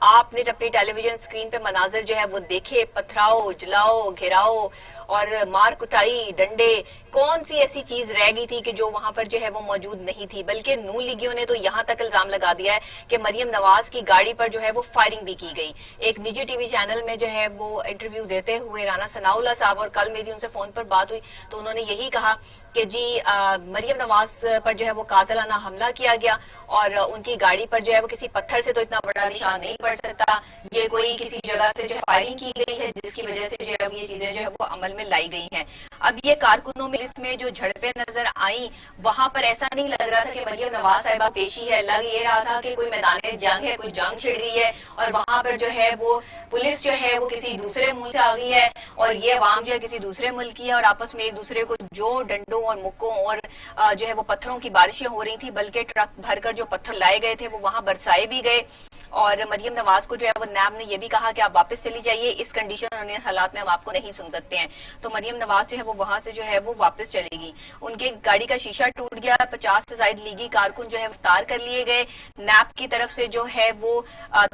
آپ نے اپنی ٹیلی ویژن اسکرین پہ مناظر جو ہے وہ دیکھے، پتھراؤ، جلاؤ، گھیراؤ اور مار کٹائی، ڈنڈے، کون سی ایسی چیز رہ گئی تھی کہ جو وہاں پر جو ہے وہ موجود نہیں تھی؟ بلکہ نون لیگیوں نے تو یہاں تک الزام لگا دیا ہے کہ مریم نواز کی گاڑی پر جو ہے وہ فائرنگ بھی کی گئی۔ ایک نجی ٹی وی چینل میں جو ہے وہ انٹرویو دیتے ہوئے رانا ثناءاللہ صاحب، اور کل میری ان سے فون پر بات ہوئی تو انہوں نے یہی کہا کہ جی مریم نواز پر جو ہے وہ قاتلانہ حملہ کیا گیا اور ان کی گاڑی پر جو ہے وہ کسی پتھر سے تو اتنا بڑا نشان نہیں پڑ سکتا، یہ کوئی کسی جگہ سے جو فائرنگ کی گئی ہے جس کی وجہ سے جو ہے یہ چیزیں جو ہے وہ عمل میں لائی گئی ہیں۔ اب یہ کارکنوں میں اس میں جو جھڑپیں نظر آئیں وہاں پر ایسا نہیں لگ رہا تھا کہ مریم نواز صاحبہ پیشی ہے، لگ یہ رہا تھا کہ کوئی میدان جنگ ہے، کوئی جنگ چھڑ گئی ہے اور وہاں پر جو ہے وہ پولیس جو ہے وہ کسی دوسرے ملک سے آ گئی ہے اور یہ عوام جو ہے کسی دوسرے ملک کی ہے اور آپس میں ایک دوسرے کو جو ڈنڈوں اور مکوں اور جو ہے وہ پتھروں کی بارشیں ہو رہی تھی، بلکہ ٹرک بھر کر جو پتھر لائے گئے تھے وہ وہاں برسائے بھی گئے۔ اور مریم نواز کو جو ہے وہ نیب نے یہ بھی کہا کہ آپ واپس چلی جائیے، اس کنڈیشن اور ان حالات میں ہم آپ کو نہیں سن سکتے ہیں۔ تو مریم نواز جو ہے وہ وہاں سے جو ہے وہ واپس چلے گی۔ ان کے گاڑی کا شیشہ ٹوٹ گیا، 50 سے زائد لیگی کارکن جو ہے گرفتار کر لیے گئے۔ نیب کی طرف سے جو ہے وہ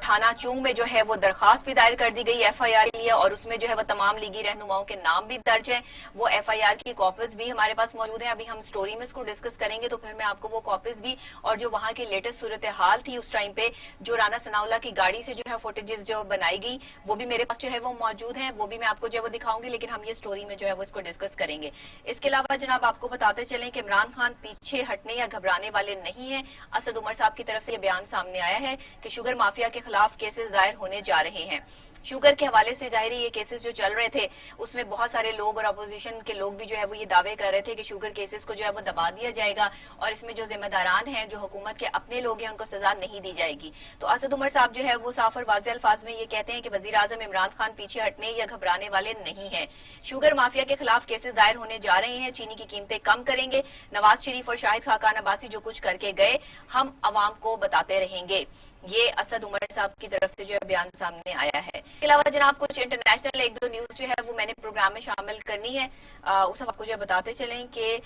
تھانہ چونگ میں جو ہے وہ درخواست بھی دائر کر دی گئی ایف آئی آر کے لیے، اور اس میں جو ہے وہ تمام لیگی رہنماؤں کے نام بھی درج ہیں۔ وہ ایف آئی آر کی کاپیز بھی ہمارے پاس موجود ہیں، ابھی ہم سٹوری میں اس کو ڈسکس کریں گے تو پھر میں آپ کو وہ کاپیز بھی اور جو وہاں کی لیٹسٹ صورتحال تھی اس ٹائم پہ جو رانا ثناءاللہ کی گاڑی سے جو ہے فوٹیجز جو بنائی گئی وہ بھی میرے پاس جو ہے وہ موجود ہیں، وہ بھی میں آپ کو جو ہے وہ دکھاؤں گی، لیکن ہم یہ سٹوری میں جو ہے وہ اس کو ڈسکس کریں گے۔ اس کے علاوہ جناب آپ کو بتاتے چلیں کہ عمران خان پیچھے ہٹنے یا گھبرانے والے نہیں ہیں۔ اسد عمر صاحب کی طرف سے یہ بیان سامنے آیا ہے کہ شوگر مافیا کے خلاف کیسز دائر ہونے جا رہے ہیں۔ شوگر کے حوالے سے ظاہر یہ کیسز جو چل رہے تھے اس میں بہت سارے لوگ اور اپوزیشن کے لوگ بھی جو ہے وہ یہ دعوے کر رہے تھے کہ شوگر کیسز کو جو ہے وہ دبا دیا جائے گا اور اس میں جو ذمہ داران ہیں، جو حکومت کے اپنے لوگ ہیں، ان کو سزا نہیں دی جائے گی۔ تو اسد عمر صاحب جو ہے وہ صاف اور واضح الفاظ میں یہ کہتے ہیں کہ وزیر اعظم عمران خان پیچھے ہٹنے یا گھبرانے والے نہیں ہیں۔ شوگر مافیا کے خلاف کیسز دائر ہونے جا رہے ہیں، چینی کی قیمتیں کم کریں گے، نواز شریف اور شاہد خاقان عباسی جو کچھ کر کے گئے ہم عوام کو بتاتے رہیں گے۔ یہ اسد عمر صاحب کی طرف سے جو ہے بیان سامنے آیا ہے۔ اس کے علاوہ جناب کچھ انٹرنیشنل ایک دو نیوز جو ہے وہ میں نے پروگرام میں شامل کرنی ہے، اس ہم آپ کو جو ہے بتاتے چلیں کہ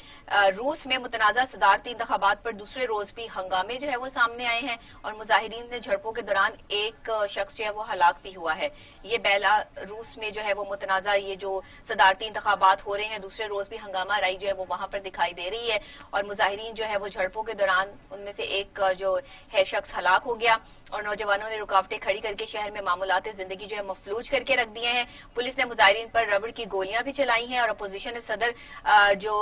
روس میں متنازع صدارتی انتخابات پر دوسرے روز بھی ہنگامے جو ہے وہ سامنے آئے ہیں اور مظاہرین نے جھڑپوں کے دوران ایک شخص جو ہے وہ ہلاک بھی ہوا ہے۔ یہ بیلاروس میں جو ہے وہ متنازع یہ جو صدارتی انتخابات ہو رہے ہیں دوسرے روز بھی ہنگامہ آرائی جو ہے وہ وہاں پر دکھائی دے رہی ہے اور مظاہرین جو ہے وہ جھڑپوں کے دوران ان میں سے ایک جو ہے شخص ہلاک ہو گیا اور نوجوانوں نے رکاوٹیں کھڑی کر کے شہر میں معمولات زندگی جو ہے مفلوج کر کے رکھ دیے ہیں۔ پولیس نے مظاہرین پر ربڑ کی گولیاں بھی چلائی ہیں اور اپوزیشن نے صدر جو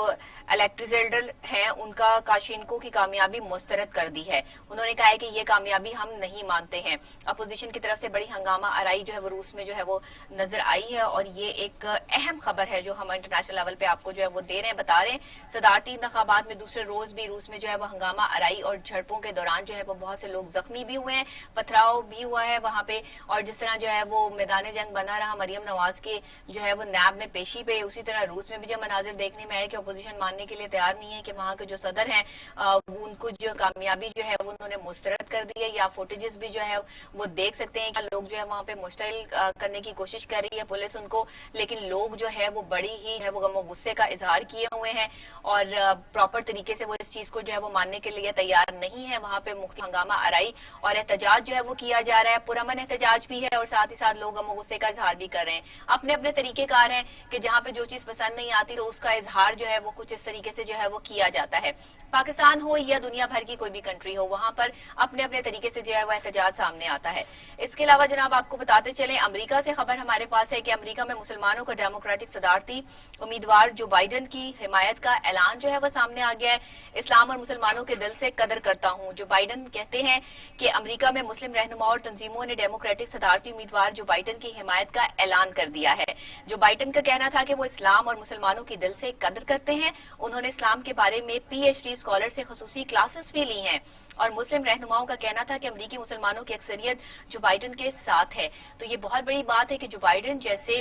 الیکٹریزلڈر ہیں ان کا کاشینکو کی کامیابی مسترد کر دی ہے۔ انہوں نے کہا ہے کہ یہ کامیابی ہم نہیں مانتے ہیں۔ اپوزیشن کی طرف سے بڑی ہنگامہ آرائی جو ہے وہ روس میں جو ہے وہ نظر آئی ہے اور یہ ایک اہم خبر ہے جو ہم انٹرنیشنل لیول پہ آپ کو جو ہے وہ دے رہے ہیں، بتا رہے ہیں۔ صدارتی انتخابات میں دوسرے روز بھی روس میں جو ہے وہ ہنگامہ آرائی اور جھڑپوں کے دوران جو ہے وہ بہت سے لوگ زخمی بھی ہوئے ہیں، پتھراؤ بھی ہوا ہے وہاں پہ، اور جس طرح جو ہے وہ میدان جنگ بنا رہا مریم نواز کے جو ہے وہ نیب میں پیشی پہ، اسی طرح روس میں بھی جو مناظر دیکھنے میں آئے کہ اپوزیشن ماننے کے لیے تیار نہیں ہے کہ وہاں کے جو صدر ہیں ان کو جو کامیابی جو ہے وہ انہوں نے مسترد کر دی ہے، یا فوٹیجز بھی جو ہے وہ دیکھ سکتے ہیں کہ لوگ جو ہے وہاں پہ مشتعل کرنے کی کوشش کر رہی ہے پولیس ان کو، لیکن لوگ جو ہے وہ بڑی ہی ہے وہ غم و غصے کا اظہار کیے ہوئے ہیں اور پراپر طریقے سے وہ اس چیز کو جو ہے وہ ماننے کے لیے تیار نہیں ہے۔ وہاں پہ مختلف ہنگامہ آرائی اور احتجاج جو ہے وہ کیا جا رہا ہے، پرامن احتجاج بھی ہے اور ساتھ ہی ساتھ لوگ غم و غصے کا اظہار بھی کر رہے ہیں۔ اپنے اپنے طریقے کار ہیں کہ جہاں پہ جو چیز پسند نہیں آتی تو اس کا اظہار جو ہے وہ کچھ اس طریقے سے جو ہے وہ کیا جاتا ہے۔ پاکستان ہو یا دنیا بھر کی کوئی بھی کنٹری ہو، وہاں پر اپنے اپنے طریقے سے جو ہے وہ احتجاج سامنے آتا ہے۔ اس کے علاوہ جناب آپ کو بتاتے چلیں امریکہ سے خبر ہمارے پاس ہے کہ امریکہ میں مسلمانوں کا ڈیموکریٹک صدارتی امیدوار جو بائیڈن کی حمایت کا اعلان جو ہے وہ سامنے آ گیا ہے۔ اسلام اور مسلمانوں کے دل سے قدر کرتا ہوں، جو بائیڈن کہتے ہیں کہ امریکہ میں مسلم رہنما اور تنظیموں نے ڈیموکریٹک صدارتی امیدوار جو بائیڈن کی حمایت کا اعلان کر دیا ہے۔ جو بائیڈن کا کہنا تھا کہ وہ اسلام اور مسلمانوں کی دل سے قدر کرتے ہیں، انہوں نے اسلام کے بارے میں پی ایچ ڈی اسکالر سے خصوصی کلاسز بھی لی ہیں، اور مسلم رہنماؤں کا کہنا تھا کہ امریکی مسلمانوں کی اکثریت جو بائیڈن کے ساتھ ہے۔ تو یہ بہت بڑی بات ہے کہ جو بائیڈن جیسے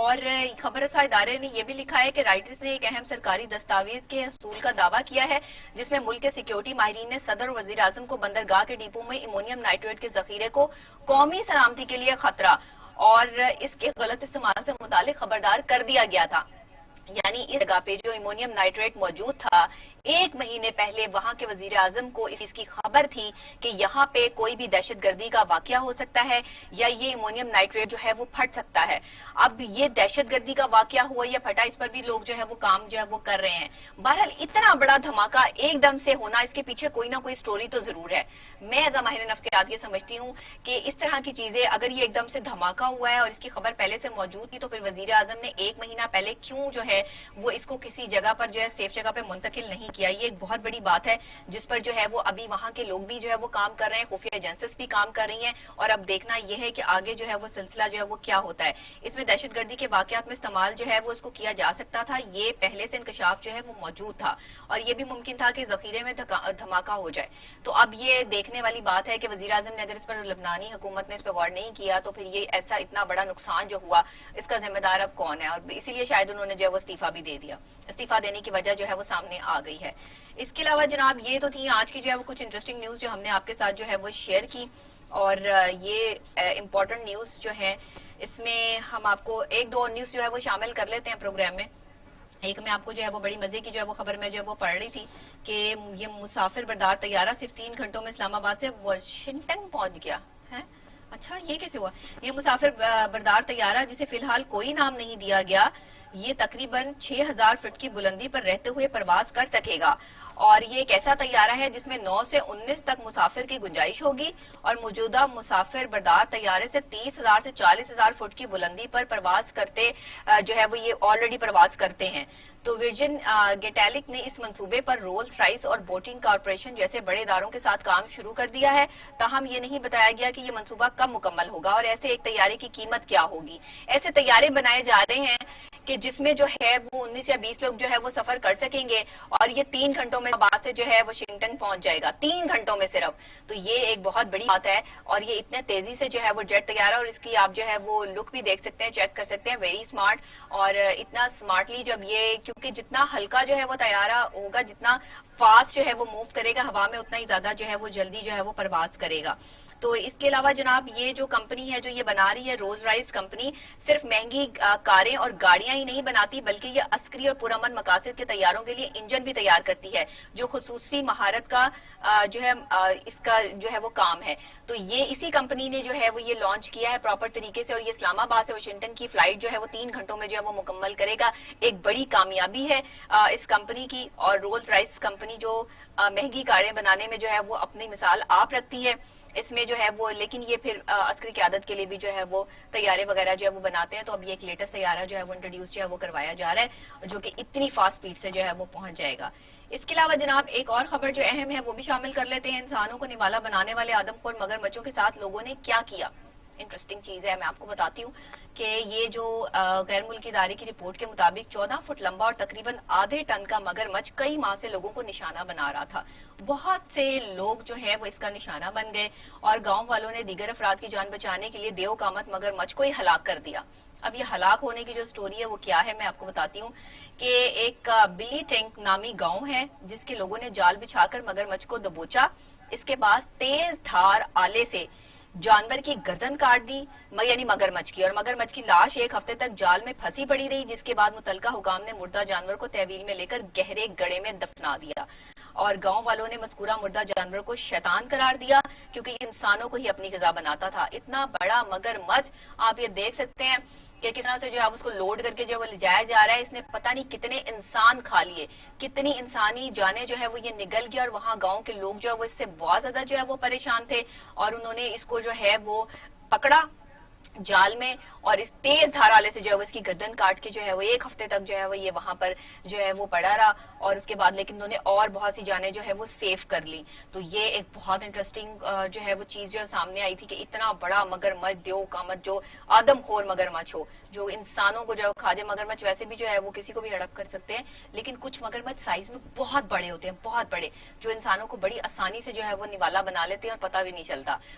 اور خبر رساں ادارے نے یہ بھی لکھا ہے کہ رائٹرز نے ایک اہم سرکاری دستاویز کے حصول کا دعویٰ کیا ہے جس میں ملک کے سیکیورٹی ماہرین نے صدر اور وزیر اعظم کو بندرگاہ کے ڈپو میں امونیم نائٹریٹ کے ذخیرے کو قومی سلامتی کے لیے خطرہ اور اس کے غلط استعمال سے متعلق خبردار کر دیا گیا تھا. یعنی اس جگہ پہ جو امونیم نائٹریٹ موجود تھا، ایک مہینے پہلے وہاں کے وزیر اعظم کو اس چیز کی خبر تھی کہ یہاں پہ کوئی بھی دہشت گردی کا واقعہ ہو سکتا ہے یا یہ امونیم نائٹریٹ جو ہے وہ پھٹ سکتا ہے. اب یہ دہشت گردی کا واقعہ ہوا یا پھٹا، اس پر بھی لوگ جو ہے وہ کام جو ہے وہ کر رہے ہیں. بہرحال اتنا بڑا دھماکہ ایک دم سے ہونا، اس کے پیچھے کوئی نہ کوئی سٹوری تو ضرور ہے. میں ایز ماہر نفسیات یہ سمجھتی ہوں کہ اس طرح کی چیزیں اگر یہ ایک دم سے دھماکہ ہوا ہے اور اس کی خبر پہلے سے موجود تھی تو پھر وزیر اعظم نے ایک مہینہ پہلے کیوں جو ہے وہ اس کو کسی جگہ پر جو ہے سیف جگہ پہ منتقل نہیں کیا. یہ ایک بہت بڑی بات ہے جس پر جو ہے وہ ابھی وہاں کے لوگ بھی جو ہے وہ کام کر رہے ہیں، خفیہ ایجنسیز بھی کام کر رہی ہیں، اور اب دیکھنا یہ ہے کہ آگے جو ہے وہ سلسلہ جو ہے وہ کیا ہوتا ہے. اس میں دہشت گردی کے واقعات میں استعمال جو ہے وہ اس کو کیا جا سکتا تھا، یہ پہلے سے انکشاف جو ہے وہ موجود تھا، اور یہ بھی ممکن تھا کہ ذخیرے میں دھماکہ ہو جائے. تو اب یہ دیکھنے والی بات ہے کہ وزیر اعظم نے اگر اس پر، لبنانی حکومت نے اس پر غور نہیں کیا تو پھر یہ ایسا اتنا بڑا نقصان جو ہوا اس کا ذمہ دار اب کون ہے. اور اسی لیے شاید انہوں نے جو ہے وہ استعفیٰ بھی دے دیا، استعفیٰ دینے کی وجہ جو ہے وہ سامنے آ گئی ہے. اس کے علاوہ جناب یہ تو تھی آج کی جو ہے وہ کچھ انٹرسٹنگ نیوز جو ہم نے آپ کے ساتھ جو ہے وہ شیئر کی، اور یہ امپورٹنٹ نیوز جو ہے اس میں ہم آپ کو ایک دو نیوز جو ہے وہ شامل کر لیتے ہیں پروگرام میں. ایک میں آپ کو جو ہے وہ بڑی مزے کی جو ہے وہ خبر میں جو ہے وہ پڑھ رہی تھی کہ یہ مسافر بردار طیارہ صرف 3 گھنٹوں میں اسلام آباد سے واشنگٹن پہنچ گیا ہے. اچھا یہ کیسے ہوا؟ یہ مسافر بردار طیارہ جسے فی الحال کوئی نام نہیں دیا گیا، یہ تقریباً 6000 فٹ کی بلندی پر رہتے ہوئے پرواز کر سکے گا، اور یہ ایک ایسا طیارہ ہے جس میں 9 سے 19 تک مسافر کی گنجائش ہوگی، اور موجودہ مسافر بردار طیارے سے 30,000 سے 40,000 فٹ کی بلندی پر پرواز کرتے جو ہے وہ یہ آلریڈی پرواز کرتے ہیں. تو ورجن گیٹیلک نے اس منصوبے پر رولز رائس اور بوٹنگ کارپوریشن جیسے بڑے اداروں کے ساتھ کام شروع کر دیا ہے. تاہم یہ نہیں بتایا گیا کہ یہ منصوبہ کب مکمل ہوگا اور ایسے ایک طیارے کی قیمت کیا ہوگی. ایسے طیارے بنائے جا رہے ہیں کہ جس میں جو ہے وہ 19 یا 20 لوگ جو ہے وہ سفر کر سکیں گے، اور یہ 3 گھنٹوں میں بعد سے جو ہے واشنگٹن پہنچ جائے گا، 3 گھنٹوں میں صرف. تو یہ ایک بہت بڑی بات ہے، اور یہ اتنے تیزی سے جو ہے وہ جیٹ طیارہ، اور اس کی آپ جو ہے وہ لک بھی دیکھ سکتے ہیں، چیک کر سکتے ہیں، ویری اسمارٹ. اور اتنا اسمارٹلی جب یہ، کیونکہ جتنا ہلکا جو ہے وہ طیارہ ہوگا، جتنا فاسٹ جو ہے وہ موو کرے گا ہوا میں، اتنا ہی زیادہ جو ہے وہ جلدی جو ہے وہ پرواز کرے گا. تو اس کے علاوہ جناب یہ جو کمپنی ہے جو یہ بنا رہی ہے رولز رائس کمپنی، صرف مہنگی کاریں اور گاڑیاں ہی نہیں بناتی بلکہ یہ عسکری اور پرامن مقاصد کے طیاروں کے لیے انجن بھی تیار کرتی ہے، جو خصوصی مہارت کا جو ہے اس کا جو ہے وہ کام ہے. تو یہ اسی کمپنی نے جو ہے وہ یہ لانچ کیا ہے پراپر طریقے سے، اور یہ اسلام آباد سے واشنگٹن کی فلائٹ جو ہے وہ 3 گھنٹوں میں جو ہے وہ مکمل کرے گا. ایک بڑی کامیابی ہے اس کمپنی کی، اور رولز رائس کمپنی جو مہنگی کاریں بنانے میں جو ہے وہ اپنی مثال آپ رکھتی ہے اس میں جو ہے وہ، لیکن یہ پھر عسکری قیادت کے لیے بھی جو ہے وہ طیارے وغیرہ جو ہے وہ بناتے ہیں. تو اب یہ ایک لیٹسٹ طیارہ جو ہے وہ انٹروڈیوس جو ہے وہ کروایا جا رہا ہے جو کہ اتنی فاسٹ سپیڈ سے جو ہے وہ پہنچ جائے گا. اس کے علاوہ جناب ایک اور خبر جو اہم ہے وہ بھی شامل کر لیتے ہیں. انسانوں کو نوالا بنانے والے آدم خور مگرمچھوں کے ساتھ لوگوں نے کیا کیا. انٹرسٹنگ چیز ہے، میں آپ کو بتاتی ہوں کہ یہ جو غیر ملکی ادارے کی رپورٹ کے مطابق 14 فٹ لمبا اور تقریباً آدھے ٹن کا مگرمچھ کئی ماہ سے لوگوں کو نشانہ بنا رہا تھا. بہت سے لوگ جو ہے وہ اس کا نشانہ بن گئے، اور گاؤں والوں نے دیگر افراد کی جان بچانے کے لیے دیو کامت مگرمچھ کو ہی ہلاک کر دیا. اب یہ ہلاک ہونے کی جو سٹوری ہے وہ کیا ہے میں آپ کو بتاتی ہوں کہ ایک بلی ٹینک نامی گاؤں ہے جس کے لوگوں نے جال بچھا کر مگرمچھ کو دبوچا. اس کے بعد تیز دھار آلے سے جانور کی گردن کاٹ دی، یعنی مگرمچھ کی، اور مگرمچھ کی لاش 1 ہفتے تک جال میں پھنسی پڑی رہی، جس کے بعد متعلقہ حکام نے مردہ جانور کو تحویل میں لے کر گہرے گڑھے میں دفنا دیا. اور گاؤں والوں نے مذکورہ مردہ جانور کو شیطان قرار دیا کیونکہ یہ انسانوں کو ہی اپنی غذا بناتا تھا. اتنا بڑا مگرمچھ آپ یہ دیکھ سکتے ہیں کہ کس طرح سے جو ہے اس کو لوڈ کر کے جو وہ لے جایا جا رہا ہے. اس نے پتہ نہیں کتنے انسان کھا لیے، کتنی انسانی جانیں جو ہے وہ یہ نگل گیا، اور وہاں گاؤں کے لوگ جو ہے وہ اس سے بہت زیادہ جو ہے وہ پریشان تھے، اور انہوں نے اس کو جو ہے وہ پکڑا جال میں، اور اس تیز دھار آلے سے جو ہے وہ اس کی گردن کاٹ کے جو ہے وہ 1 ہفتے تک جو ہے وہ یہ وہاں پر جو ہے وہ پڑا رہا. اور اس کے بعد لیکن انہوں نے اور بہت سی جانیں جو ہے وہ سیف کر لی. تو یہ ایک بہت انٹرسٹنگ جو ہے وہ چیز جو ہے سامنے آئی تھی کہ اتنا بڑا مگرمچھ، دیو کامت، جو آدم خور مگرمچھ ہو، جو انسانوں کو جو ہے کھا جائے. مگرمچھ ویسے بھی جو ہے وہ کسی کو بھی ہڑپ کر سکتے ہیں، لیکن کچھ مگرمچھ سائز میں بہت بڑے ہوتے ہیں، بہت بڑے، جو انسانوں کو بڑی آسانی سے جو ہے وہ نوالا بنا لیتے ہیں اور پتہ بھی نہیں چلتا.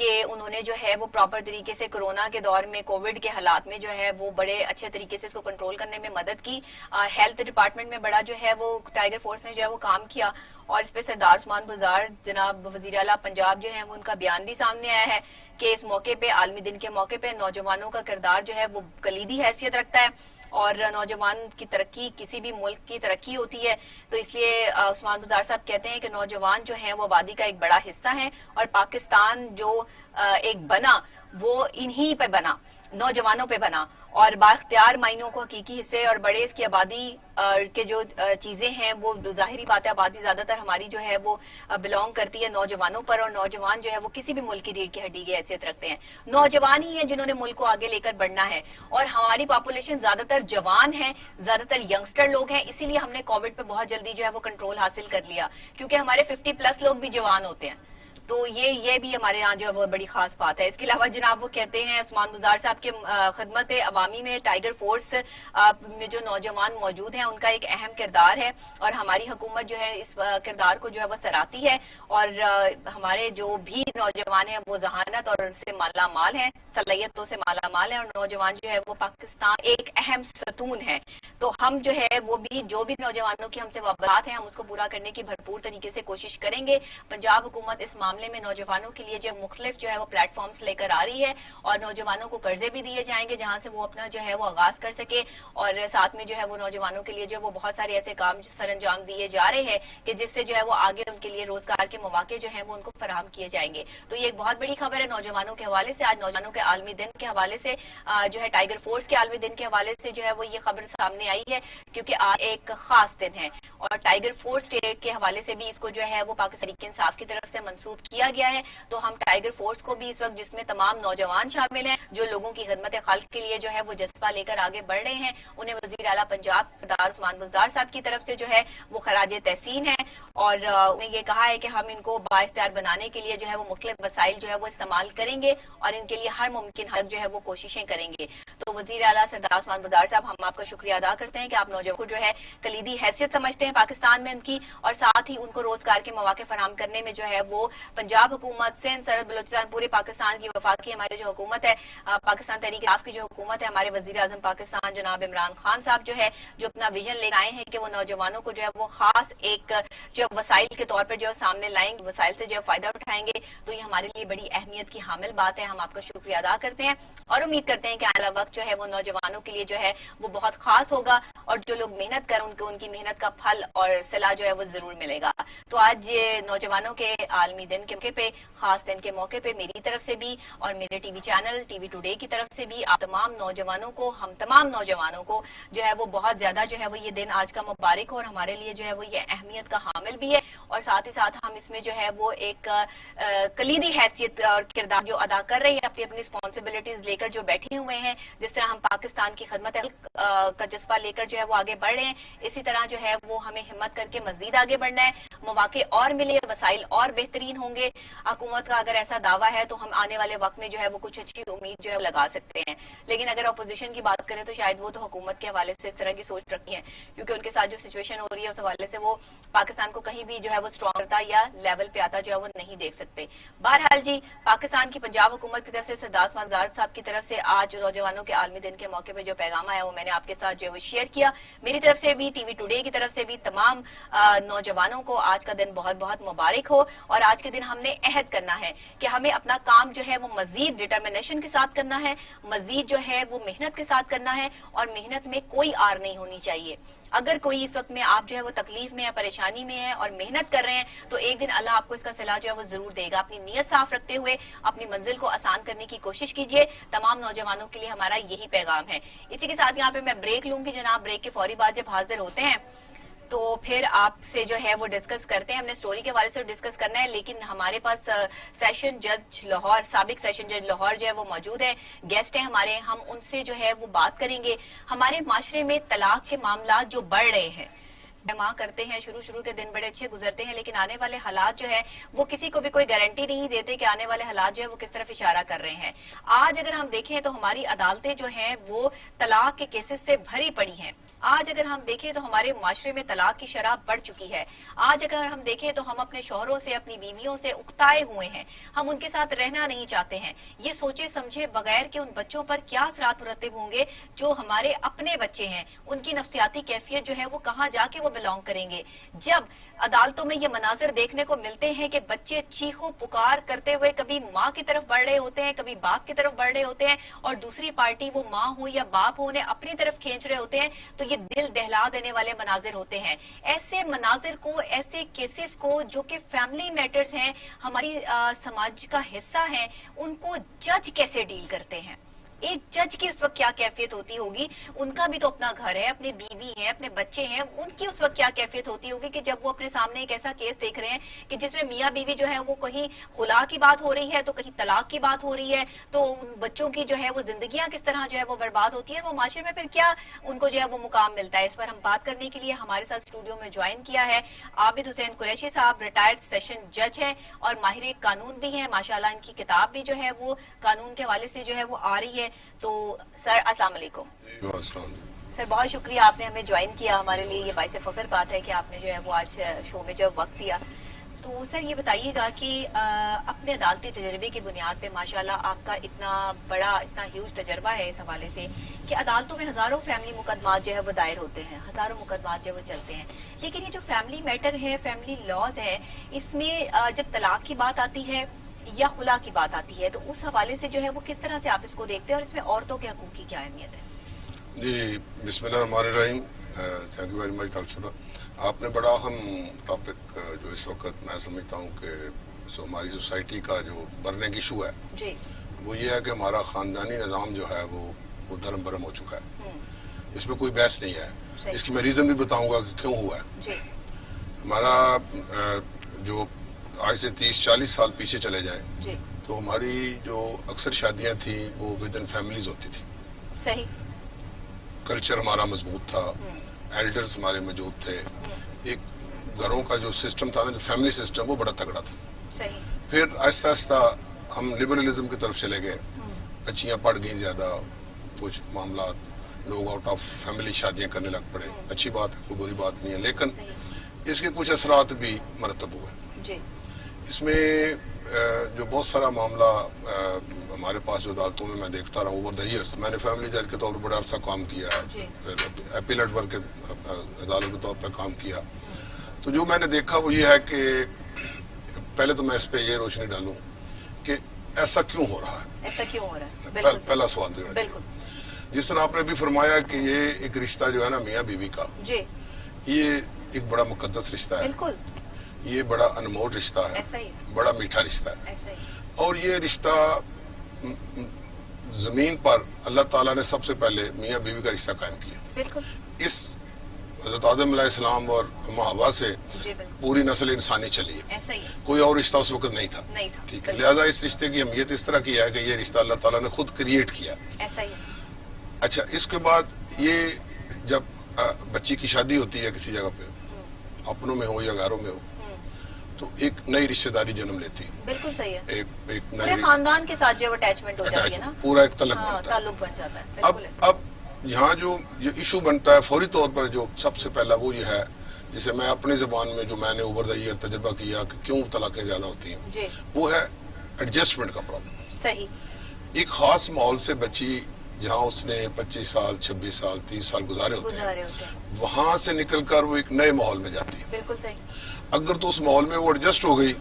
کہ انہوں نے جو ہے وہ پراپر طریقے سے کورونا کے دور میں کووڈ کے حالات میں جو ہے وہ بڑے اچھے طریقے سے اس کو کنٹرول کرنے میں مدد کی. ہیلتھ ڈپارٹمنٹ میں بڑا جو ہے وہ ٹائیگر فورس نے جو ہے وہ کام کیا, اور اس پہ سردار عثمان بزدار جناب وزیر اعلیٰ پنجاب جو ہے وہ ان کا بیان بھی سامنے آیا ہے کہ اس موقع پہ عالمی دن کے موقع پہ نوجوانوں کا کردار جو ہے وہ کلیدی حیثیت رکھتا ہے, اور نوجوان کی ترقی کسی بھی ملک کی ترقی ہوتی ہے. تو اس لیے عثمان بزدار صاحب کہتے ہیں کہ نوجوان جو ہیں وہ آبادی کا ایک بڑا حصہ ہیں, اور پاکستان جو ایک بنا وہ انہی پہ بنا, نوجوانوں پہ بنا, اور بااختیار معنوں کو حقیقی حصے اور بڑے اس کی آبادی کے جو چیزیں ہیں وہ ظاہری بات ہے, آبادی زیادہ تر ہماری جو ہے وہ بلونگ کرتی ہے نوجوانوں پر, اور نوجوان جو ہے وہ کسی بھی ملک کی ریڑھ کی ہڈی کی حیثیت رکھتے ہیں. نوجوان ہی ہیں جنہوں نے ملک کو آگے لے کر بڑھنا ہے, اور ہماری پاپولیشن زیادہ تر جوان ہے, زیادہ تر ینگسٹر لوگ ہیں, اسی لیے ہم نے کووڈ پہ بہت جلدی جو ہے وہ کنٹرول حاصل کر لیا, کیونکہ ہمارے 50+ لوگ بھی جوان ہوتے ہیں. تو یہ بھی ہمارے یہاں جو ہے وہ بڑی خاص بات ہے. اس کے علاوہ جناب وہ کہتے ہیں عثمان بزدار صاحب کے خدمت عوامی میں ٹائیگر فورس میں جو نوجوان موجود ہیں ان کا ایک اہم کردار ہے, اور ہماری حکومت جو ہے اس کردار کو جو ہے وہ سراہتی ہے, اور ہمارے جو بھی نوجوان ہیں وہ ذہانت اور سے مالا مال ہیں, صلاحیتوں سے مالا مال ہیں, اور نوجوان جو ہے وہ پاکستان ایک اہم ستون ہے. تو ہم جو ہے وہ بھی جو بھی نوجوانوں کی ہم سے وابستہ ہیں ہم اس کو پورا کرنے کی بھرپور طریقے سے کوشش کریں گے. پنجاب حکومت اس معاملے میں نوجوانوں کے لیے جو مختلف جو ہے وہ پلیٹ فارمز لے کر آ رہی ہے, اور نوجوانوں کو قرضے بھی دیے جائیں گے جہاں سے وہ اپنا جو ہے وہ آغاز کر سکے, اور ساتھ میں جو ہے وہ نوجوانوں کے لیے جو وہ بہت سارے ایسے کام سر انجام دیے جا رہے ہیں کہ جس سے جو ہے وہ آگے ان کے لیے روزگار کے مواقع جو ہیں وہ ان کو فراہم کیے جائیں گے. تو یہ ایک بہت بڑی خبر ہے نوجوانوں کے حوالے سے. آج نوجوانوں کے عالمی دن کے حوالے سے جو ہے ٹائیگر فورس کے عالمی دن کے حوالے سے جو ہے وہ یہ خبر سامنے آئی ہے, کیونکہ آج ایک خاص دن ہے, اور ٹائیگر فورس کے حوالے سے بھی اس کو جو ہے وہ پاکستان تحریک انصاف کی طرف سے منسوب کیا گیا ہے. تو ہم ٹائیگر فورس کو بھی اس وقت جس میں تمام نوجوان شامل ہیں جو لوگوں کی خدمت خلق کے لیے جو ہے وہ جذبہ لے کر آگے بڑھ رہے ہیں, انہیں وزیر اعلیٰ پنجاب سردار عثمان بزدار صاحب کی طرف سے جو ہے وہ خراج تحسین ہے, اور انہیں یہ کہا ہے کہ ہم ان کو بااختیار بنانے کے لیے جو ہے وہ مختلف وسائل جو ہے وہ استعمال کریں گے, اور ان کے لیے ہر ممکن حد جو ہے وہ کوششیں کریں گے. تو وزیر اعلیٰ سردار عثمان بزدار صاحب ہم آپ کا شکریہ ادا کرتے ہیں کہ آپ نوجوانوں کو جو ہے کلیدی حیثیت سمجھتے ہیں پاکستان میں ان کی, اور ساتھ ہی ان کو روزگار کے مواقع فراہم کرنے میں جو ہے وہ پنجاب حکومت, سندھ, سرحد, بلوچستان, پورے پاکستان کی وفاقی ہماری جو حکومت ہے, پاکستان تحریک انصاف کی جو حکومت ہے, ہمارے وزیر اعظم پاکستان جناب عمران خان صاحب جو ہے جو اپنا ویژن لے آئے ہیں کہ وہ نوجوانوں کو جو ہے وہ خاص ایک جو وسائل کے طور پر جو سامنے لائیں گے, وسائل سے جو فائدہ اٹھائیں گے. تو یہ ہمارے لیے بڑی اہمیت کی حامل بات ہے. ہم آپ کا شکریہ ادا کرتے ہیں, اور امید کرتے ہیں کہ آنے والا وقت جو ہے وہ نوجوانوں کے لیے جو ہے وہ بہت خاص ہوگا, اور جو لوگ محنت کریں ان کو ان کی محنت کا پھل اور صلہ جو ہے وہ ضرور ملے گا. تو آج یہ نوجوانوں کے عالمی دن کے موقع پہ, خاص دن کے موقع پہ میری طرف سے بھی اور میرے T V channel T V today کی طرف سے بھی آپ تمام نوجوانوں کو, ہم تمام نوجوانوں کو جو ہے وہ بہت زیادہ جو ہے وہ یہ دن آج کا مبارک ہو, اور ہمارے لیے جو ہے وہ یہ اہمیت کا حامل بھی ہے, اور ساتھ ہی ساتھ ہم اس میں جو ہے وہ ایک کلیدی حیثیت اور کردار جو ادا کر رہے ہیں, اپنی اپنی رسپانسبلٹیز لے کر جو بیٹھے ہوئے ہیں, جس طرح ہم پاکستان کی خدمت کا جذبہ لے کر جو ہے وہ آگے بڑھ رہے ہیں, اسی طرح جو ہے وہ ہمیں ہمت کر کے مزید آگے بڑھنا ہے. مواقع اور ملے, وسائل اور بہترین ہوں گے. حکومت کا اگر ایسا دعویٰ ہے تو ہم آنے والے وقت میں جو ہے وہ کچھ اچھی امید جو ہے لگا سکتے ہیں, لیکن اگر اپوزیشن کی بات کریں تو شاید وہ تو حکومت کے حوالے سے اس طرح کی سوچ رکھتی ہیں, کیونکہ ان کے ساتھ جو سچویشن ہو رہی ہے اس حوالے سے وہ پاکستان کو کہیں بھی جو ہے وہ اسٹرانگ کرتا یا لیول پہ آتا جو ہے وہ نہیں دیکھ سکتے. بہرحال جی, پاکستان کی پنجاب حکومت کی طرف سے سردار عثمان بزدار صاحب کی طرف سے آج نوجوانوں کے عالمی دن کے موقع پہ جو پیغام آیا وہ میں نے آپ کے ساتھ جو ہے وہ شیئر کیا. میری طرف سے بھی, ٹی وی ٹوڈے کی طرف سے بھی تمام نوجوانوں کو آج کا دن بہت بہت مبارک ہو. اور آج کے دن ہم نے عہد کرنا ہے کہ ہمیں اپنا کام جو ہے وہ مزید ڈٹرمنیشن کے ساتھ کرنا ہے, مزید جو ہے وہ محنت کے ساتھ کرنا ہے, اور محنت میں کوئی آر نہیں ہونی چاہیے. اگر کوئی اس وقت میں آپ جو ہے وہ تکلیف میں ہے, پریشانی میں ہے اور محنت کر رہے ہیں تو ایک دن اللہ آپ کو اس کا صلہ جو ہے وہ ضرور دے گا. اپنی نیت صاف رکھتے ہوئے اپنی منزل کو آسان کرنے کی کوشش کیجئے. تمام نوجوانوں کے لیے ہمارا یہی پیغام ہے. اسی کے ساتھ یہاں پہ میں بریک لوں گی جناب. بریک کے فوری بعد جب حاضر ہوتے ہیں تو پھر آپ سے جو ہے وہ ڈسکس کرتے ہیں. ہم نے سٹوری کے حوالے سے ڈسکس کرنا ہے, لیکن ہمارے پاس سیشن جج لاہور, سابق سیشن جج لاہور جو ہے وہ موجود ہے, گیسٹ ہیں ہمارے. ہم ان سے جو ہے وہ بات کریں گے ہمارے معاشرے میں طلاق کے معاملات جو بڑھ رہے ہیں. ماں کرتے ہیں, شروع کے دن بڑے اچھے گزرتے ہیں, لیکن آنے والے حالات جو ہے وہ کسی کو بھی کوئی گارنٹی نہیں دیتے کہ آنے والے حالات جو ہے وہ کس طرف اشارہ کر رہے ہیں. آج اگر ہم دیکھیں تو ہماری عدالتیں جو ہیں وہ طلاق کے کیسز سے بھری پڑی ہیں. آج اگر ہم دیکھیں تو ہمارے معاشرے میں طلاق کی شرح بڑھ چکی ہے. آج اگر ہم دیکھیں تو ہم اپنے شوہروں سے اپنی بیویوں سے اکتائے ہوئے ہیں, ہم ان کے ساتھ رہنا نہیں چاہتے ہیں. یہ سوچے سمجھے بغیر کہ ان بچوں پر کیا اثرات مرتب ہوں گے جو ہمارے اپنے بچے ہیں, ان کی نفسیاتی کیفیت جو ہے وہ کہاں جا کے وہ بلانگ کریں گے. جب عدالتوں میں یہ مناظر دیکھنے کو ملتے ہیں کہ بچے چیخو پکار کرتے ہوئے کبھی ماں کی طرف بڑھ رہے ہوتے ہیں, کبھی باپ کی طرف بڑھ رہے ہوتے ہیں, اور دوسری پارٹی وہ ماں ہو یا باپ ہو انہیں اپنی طرف کھینچ رہے ہوتے ہیں, تو یہ دل دہلا دینے والے مناظر ہوتے ہیں. ایسے مناظر کو, ایسے کیسز کو جو کہ فیملی میٹرز ہیں, ہماری سماج کا حصہ ہیں, ان کو جج کیسے ڈیل کرتے ہیں؟ ایک جج کی اس وقت کیا کیفیت ہوتی ہوگی؟ ان کا بھی تو اپنا گھر ہے, اپنی بیوی ہے, اپنے بچے ہیں, ان کی اس وقت کیا کیفیت ہوتی ہوگی کہ جب وہ اپنے سامنے ایک ایسا کیس دیکھ رہے ہیں کہ جس میں میاں بیوی جو ہے وہ کہیں خلا کی بات ہو رہی ہے, تو کہیں طلاق کی بات ہو رہی ہے, تو ان بچوں کی جو ہے وہ زندگیاں کس طرح جو ہے وہ برباد ہوتی ہیں, وہ معاشرے میں پھر کیا ان کو جو ہے وہ مقام ملتا ہے؟ اس پر ہم بات کرنے کے لیے ہمارے ساتھ اسٹوڈیو میں جوائن کیا ہے عابد حسین قریشی صاحب, ریٹائرڈ سیشن جج ہیں اور ماہر قانون بھی ہیں. ماشاءاللہ ان کی کتاب بھی جو ہے وہ قانون کے حوالے سے جو ہے وہ آ رہی ہے. تو سر السلام علیکم. سر بہت شکریہ, آپ نے ہمیں جوائن کیا. ہمارے لیے یہ باعث فخر بات ہے کہ آپ نے جو ہے وہ آج شو میں جو وقت دیا. تو سر یہ بتائیے گا کہ اپنے عدالتی تجربے کی بنیاد پہ ماشاءاللہ آپ کا اتنا بڑا, اتنا ہیوج تجربہ ہے اس حوالے سے کہ عدالتوں میں ہزاروں فیملی مقدمات جو ہے وہ دائر ہوتے ہیں, ہزاروں مقدمات جو وہ چلتے ہیں, لیکن یہ جو فیملی میٹر ہے, فیملی لاز ہے, اس میں جب طلاق کی بات آتی ہے یا خلا کی بات آتی ہے, تو اس حوالے سے جو ہے وہ کس طرح سے آپ اس کو دیکھتے ہیں, اور اس میں عورتوں کے حقوق کی کیا اہمیت ہے؟ جی بسم اللہ الرحمن الرحیم. Thank you very much doctor صاحبہ. آپ نے بڑا اہم ٹاپک جو اس وقت میں سمجھتا ہوں کہ ہماری سوسائٹی کا جو برننگ ایشو ہے جی, وہ یہ ہے کہ ہمارا خاندانی نظام جو ہے وہ دھرم برم ہو چکا ہے. اس میں کوئی بحث نہیں ہے. اس کی میں ریزن بھی بتاؤں گا کہ کیوں ہوا ہے. جی, ہمارا جو آج سے 30-40 سال پیچھے چلے جائیں جی, تو ہماری جو اکثر شادیاں تھیں وہ ود ان فیملیز ہوتی تھی. صحیح. کلچر ہمارا مضبوط تھا, ایلڈرز ہمارے موجود تھے, ایک گھروں کا جو سسٹم تھا نا, جو فیملی سسٹم, وہ بڑا تگڑا تھا. صحیح. پھر آہستہ آہستہ ہم لبرلزم کی طرف چلے گئے, بچیاں پڑھ گئیں زیادہ, کچھ معاملات لوگ آؤٹ آف فیملی شادیاں کرنے لگ پڑے. اچھی بات ہے, کوئی بری بات نہیں ہے, لیکن اس کے کچھ اثرات بھی مرتب ہوئے. جی, اس میں جو بہت سارا معاملہ ہمارے پاس جو عدالتوں میں دیکھتا رہا اوور دا ایئرس, میں نے فیملی جج کے طور پر بڑا عرصہ کام کیا ہے, پھر اپیلیٹ ورک کے عدالت کے طور پر کام کیا. تو جو میں نے دیکھا وہ یہ ہے کہ پہلے تو میں اس پہ یہ روشنی ڈالوں کہ ایسا کیوں ہو رہا ہے. ایسا کیوں ہو رہا ہے؟ پہلا سوال جو ہے, جس طرح آپ نے ابھی فرمایا کہ یہ ایک رشتہ جو ہے نا میاں بیوی کا, جی, یہ ایک بڑا مقدس رشتہ ہے. بالکل. یہ بڑا انمول رشتہ ہے, بڑا میٹھا رشتہ ہے. اور یہ رشتہ زمین پر اللہ تعالیٰ نے سب سے پہلے میاں بیوی کا رشتہ قائم کیا. بالکل. اس حضرت آدم علیہ السلام اور اما حوا سے پوری نسل انسانی چلی ہے. کوئی اور رشتہ اس وقت نہیں تھا. ٹھیک ہے, لہذا اس رشتے کی اہمیت اس طرح کی ہے کہ یہ رشتہ اللہ تعالیٰ نے خود کریٹ کیا. اچھا, اس کے بعد یہ جب بچی کی شادی ہوتی ہے کسی جگہ پہ, اپنوں میں ہو یا غیروں میں ہو, تو ایک نئی رشتہ داری جنم لیتی ہے. بالکل صحیح ہے. ایک نئی خاندان کے ساتھ جو اٹیچمنٹ ہو جاتی ہے نا, پورا ایک تعلق بن جاتا ہے. اب یہاں جو یہ ایشو بنتا ہے فوری طور پر, جو سب سے پہلا وہ یہ ہے جسے میں اپنی زبان میں جو میں نے اوور دا ایئر تجربہ کیا کہ کیوں طلاقیں زیادہ ہوتی ہیں, وہ ہے ایڈجسٹمنٹ کا پرابلم. صحیح. ایک خاص ماحول سے بچی جہاں اس نے 25 سال 26 سال 30 سال گزارے ہوتے ہیں, وہاں سے نکل کر وہ ایک نئے ماحول میں جاتی ہے. بالکل صحیح. اگر تو اس ماحول میں وہ ایڈجسٹ ہو گئی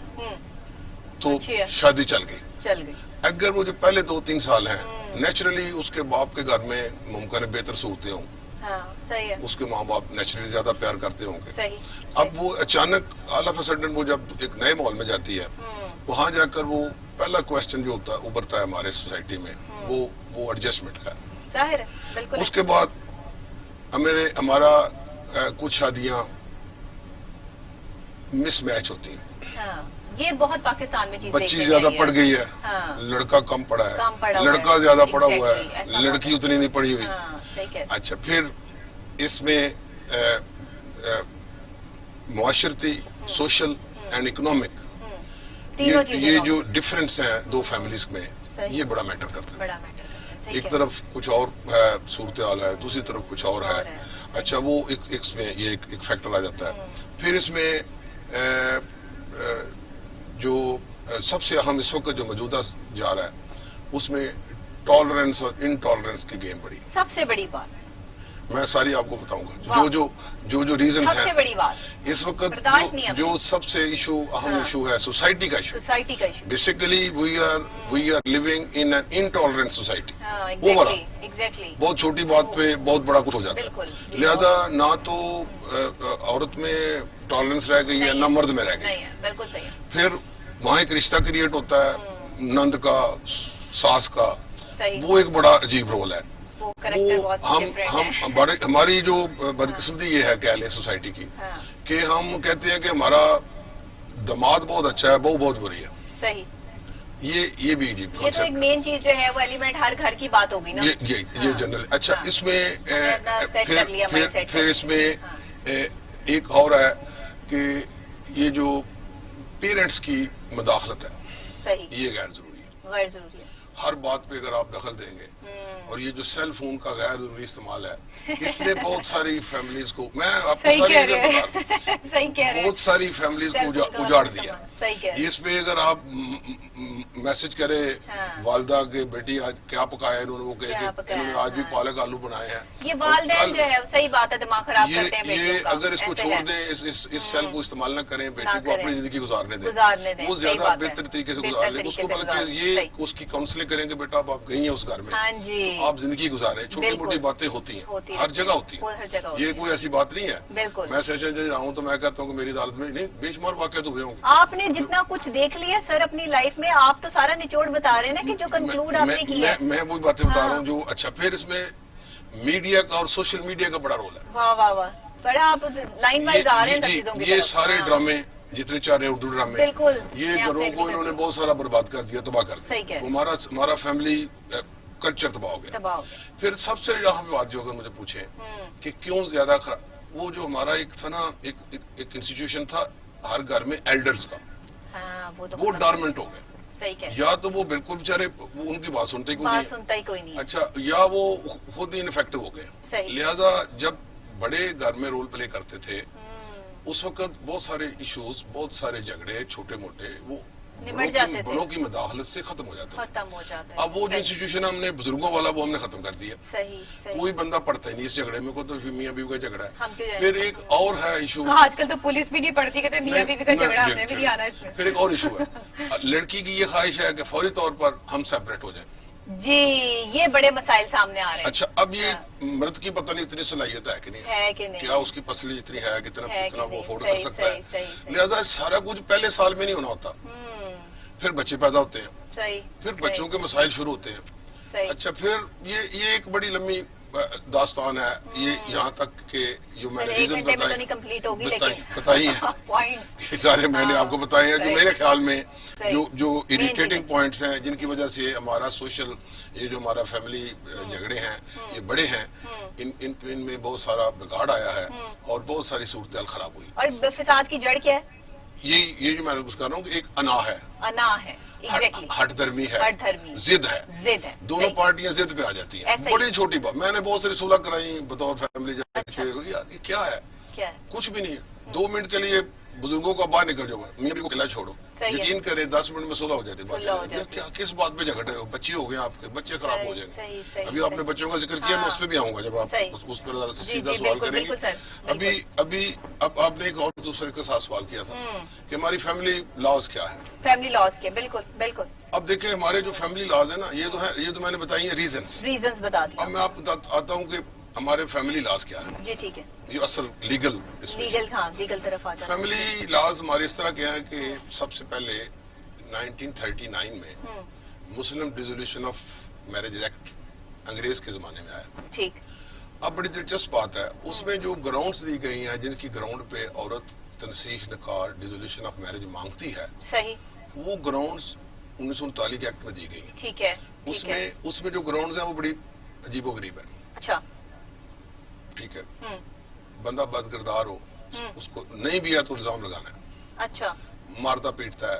تو شادی چل گئی. اگر وہ جو پہلے 2-3 سال ہیں نیچرلی اس کے باپ کے گھر میں ممکن ہے بہتر صورتیں ہوں, اس کے ماں باپ نیچرلی زیادہ پیار کرتے ہوں گے. اب وہ اچانک آل آف اے سڈن وہ جب ایک نئے ماحول میں جاتی ہے, وہاں جا کر وہ پہلا کویسچن جو ہوتا ہے ابھرتا ہے ہمارے سوسائٹی میں, وہ ایڈجسٹمنٹ کا ظاہر ہے. اس کے بعد ہمارا کچھ شادیاں مس میچ ہوتی ہیں. یہ بہت پاکستان میں چیز بچی زیادہ پڑھ گئی ہے, لڑکا کم پڑھا ہے, لڑکا زیادہ پڑھا ہوا ہے, لڑکی اتنی نہیں پڑھی ہوئی. اچھا, پھر اس میں معاشرتی, سوشل اینڈ اکنامک, یہ جو ڈفرینس ہیں دو فیملیز میں, یہ بڑا میٹر کرتا ہے. ایک طرف کچھ اور ہے صورتحال ہے, دوسری طرف کچھ اور ہے. اچھا وہ اس میں یہ ایک فیکٹر آ جاتا ہے. پھر اس میں جو سب سے اہم اس وقت جو موجودہ جا رہا ہے اس میں ٹالرنس اور انٹالرنس کی گیم بڑی, سب سے بڑی بات میں ساری آپ کو بتاؤں گا جو ریزنز ہیں. سب سے بڑی بات اس وقت جو سب سے اہم ایشو ہے سوسائٹی کا issue. Basically we are living in an intolerant society. وہ والا بہت چھوٹی بات پہ بہت بڑا کچھ ہو جاتا ہے. لہذا نہ تو عورت میں ٹالرنس رہ گئی ہے نہ مرد میں رہ گئی. بالکل صحیح. پھر وہاں ایک رشتہ کریٹ ہوتا ہے نند کا ساس کا, وہ ایک بڑا عجیب رول ہے. ہماری جو بدقسمتی یہ ہے کہہ لیں سوسائٹی کی کہ ہم کہتے ہیں کہ ہمارا دماد بہت اچھا ہے بہو بہت بری ہے. صحیح. یہ بھی عجیب یہ تو ایک مین چیز جو ہے وہ ایلیمنٹ ہر گھر کی بات ہوگی نا. یہ جنرل. اچھا اس میں پھر اس میں ایک اور ہے کہ یہ جو پیرنٹس کی مداخلت ہے یہ غیر ضروری ہے. ہر بات پہ اگر آپ دخل دیں گے اور یہ جو سیل فون کا غیر ضروری استعمال ہے اس نے بہت ساری فیملیز کو, میں آپ کو ساری چیزیں بتا رہا ہوں, بہت ساری فیملیز کو اجاڑ دیا. اس پہ اگر آپ میسج کرے والدہ کے بیٹی آج کیا پکایا انہوں نے, وہ کہے کہ انہوں نے آج بھی پالک آلو بنائے ہیں. یہ والدین جو ہے صحیح بات ہے دماغ خراب کرتے ہیں بیٹیوں کا. اگر اس کو چھوڑ دیں اس سیل کو استعمال نہ کریں, بیٹی کو اپنی زندگی گزارنے دیں, وہ زیادہ بہتر طریقے سے گزار لیں. اس کو بلکہ یہ اس کی کاؤنسلنگ کریں کہ بیٹا آپ گئی ہیں اس گھر میں, آپ زندگی گزاریں. چھوٹی موٹی باتیں ہوتی ہیں, ہر جگہ ہوتی ہیں, یہ کوئی ایسی بات نہیں ہے. میں سیشن جج رہا ہوں تو میں کہتا ہوں کہ میری عدالت میں نہیں بے شمار واقعات ہوئے ہوں گے. آپ نے جتنا کچھ دیکھ لیا سر اپنی لائف میں, آپ تو سارا نچوڑ بتا رہے ہیں نا کہ جو کنکلوڈ آپ نے کیا. میں وہی باتیں بتا رہا ہوں جو. اچھا پھر اس میں میڈیا کا اور سوشل میڈیا کا بڑا رول ہے. واہ واہ واہ, بڑا آپ لائن وائز آ رہے ہیں چیزوں کی. یہ سارے ڈرامے جتنے چاہ رہے ہیں اردو ڈرامے, یہ گھروں کو انہوں نے بہت سارا برباد کر دیا, تباہ کر دیا. ہمارا فیملی کلچر تباہ ہو گیا. پھر سب سے یہاں پہ بات جو اگر مجھے پوچھیں کہ کیوں زیادہ وہ جو ہمارا ایک تھا نا ایک انسٹیٹیوشن تھا ہر گھر میں ایلڈرز کا, وہ ڈارمنٹ ہو گئے. یا تو وہ بالکل بیچارے ان کی بات سنتے کوئی نہیں. اچھا یا وہ خود ہی انفیکٹو ہو گئے. لہذا جب بڑے گھر میں رول پلے کرتے تھے اس وقت بہت سارے ایشوز, بہت سارے جھگڑے چھوٹے موٹے وہ بڑوں کی مداخلت سے ختم ہو جاتے تھے. اب وہ جو انسٹیٹیوشن ہم نے بزرگوں والا وہ ہم نے ختم کر دیا. کوئی بندہ پڑھتا ہی نہیں اس جھگڑے میں, کو تو میاں بیوی کا جھگڑا ہے. پھر ایک اور ہے ایشو, آج کل تو پولیس بھی نہیں پڑھتی, کہتے میاں بیوی کا جھگڑا ہمیں بھی نہیں آنا اس میں. پھر ایک اور ایشو ہے لڑکی کی یہ خواہش ہے کہ فوری طور پر ہم سیپریٹ ہو جائیں. جی یہ بڑے مسائل سامنے آ رہے ہیں. اچھا اب یہ مرد کی پتہ نہیں اتنی صلاحیت ہے کہ نہیں, کیا اس کی پسلی اتنی ہے کتنا وہ افورڈ کر سکتا ہے. لہذا سارا کچھ پہلے سال میں نہیں ہونا ہوتا. پھر بچے پیدا ہوتے ہیں, پھر بچوں کے مسائل شروع ہوتے ہیں. اچھا پھر یہ ایک بڑی لمبی داستان ہے. یہ یہاں تک کہ جو میں نے ریزن بتائی ہیں سارے میں نے آپ کو بتائے ہیں جو میرے خیال میں جو اریٹیٹنگ پوائنٹس ہیں جن کی وجہ سے ہمارا سوشل یہ جو ہمارا فیملی جھگڑے ہیں یہ بڑے ہیں, ان میں بہت سارا بگاڑ آیا ہے اور بہت ساری صورتحال خراب ہوئی. اور فساد کی جڑ کیا ہے؟ یہ جو میں نے کہہ رہا ہوں کہ ایک انا ہے, ہٹ درمی ہے, ضد ہے. دونوں پارٹیاں ضد پہ آ جاتی ہیں. بڑی چھوٹی بات, میں نے بہت ساری صلح کرائی بطور فیملی یہ کیا ہے, کچھ بھی نہیں ہے. 2 منٹ کے لیے بزرگوں کو باہر نکل جاؤ, میاں بھی کو کھلا چھوڑو, یقین کریں 10 منٹ میں صلح ہو جاتی ہے. کیا کس بات پہ جھگڑ رہے ہو, بچے ہو گئے آپ کے, بچے خراب ہو جائیں گے. ابھی آپ نے بچوں کا ذکر کیا, میں اس پہ بھی آؤں گا جب آپ اس پر سیدھا سوال کریں گے. اب آپ نے ایک اور دوسرے کے ساتھ سوال کیا تھا کہ ہماری فیملی لاز کیا ہے. فیملی لاز کے بالکل. اب دیکھیں ہمارے جو فیملی لاز ہے نا یہ تو میں نے بتائی ہیں ریزنز بتا دیں. اب میں آپ کو آتا ہوں کہ ہمارے فیملی لاز کیا ہے. جی ٹھیک ہے. یہ اصل لیگل طرف آتا ہے. فیملی لاز ہمارے اس طرح کے ہیں کہ سب سے پہلے 1939 میں مسلم ڈیزولیوشن آف میرج ایکٹ انگریز کے زمانے میں آیا. ٹھیک. اب بڑی دلچسپ بات ہے, اس میں جو گراؤنڈز دی گئی ہیں جن کی گراؤنڈ پہ عورت تنسیخ نکاح ڈیزولیوشن آف میرج مانگتی ہے, صحیح, وہ گراؤنڈز 1939 کے ایکٹ میں دی گئی ہیں. ٹھیک ہے. اس میں جو گراؤنڈز ہیں وہ بڑی عجیب و غریب ہے. اچھا ٹھیک ہے. بندہ بد کردار ہو, اس کو نہیں بھی ہے تو الزام لگانا ہے. اچھا. مارتا پیٹتا ہے,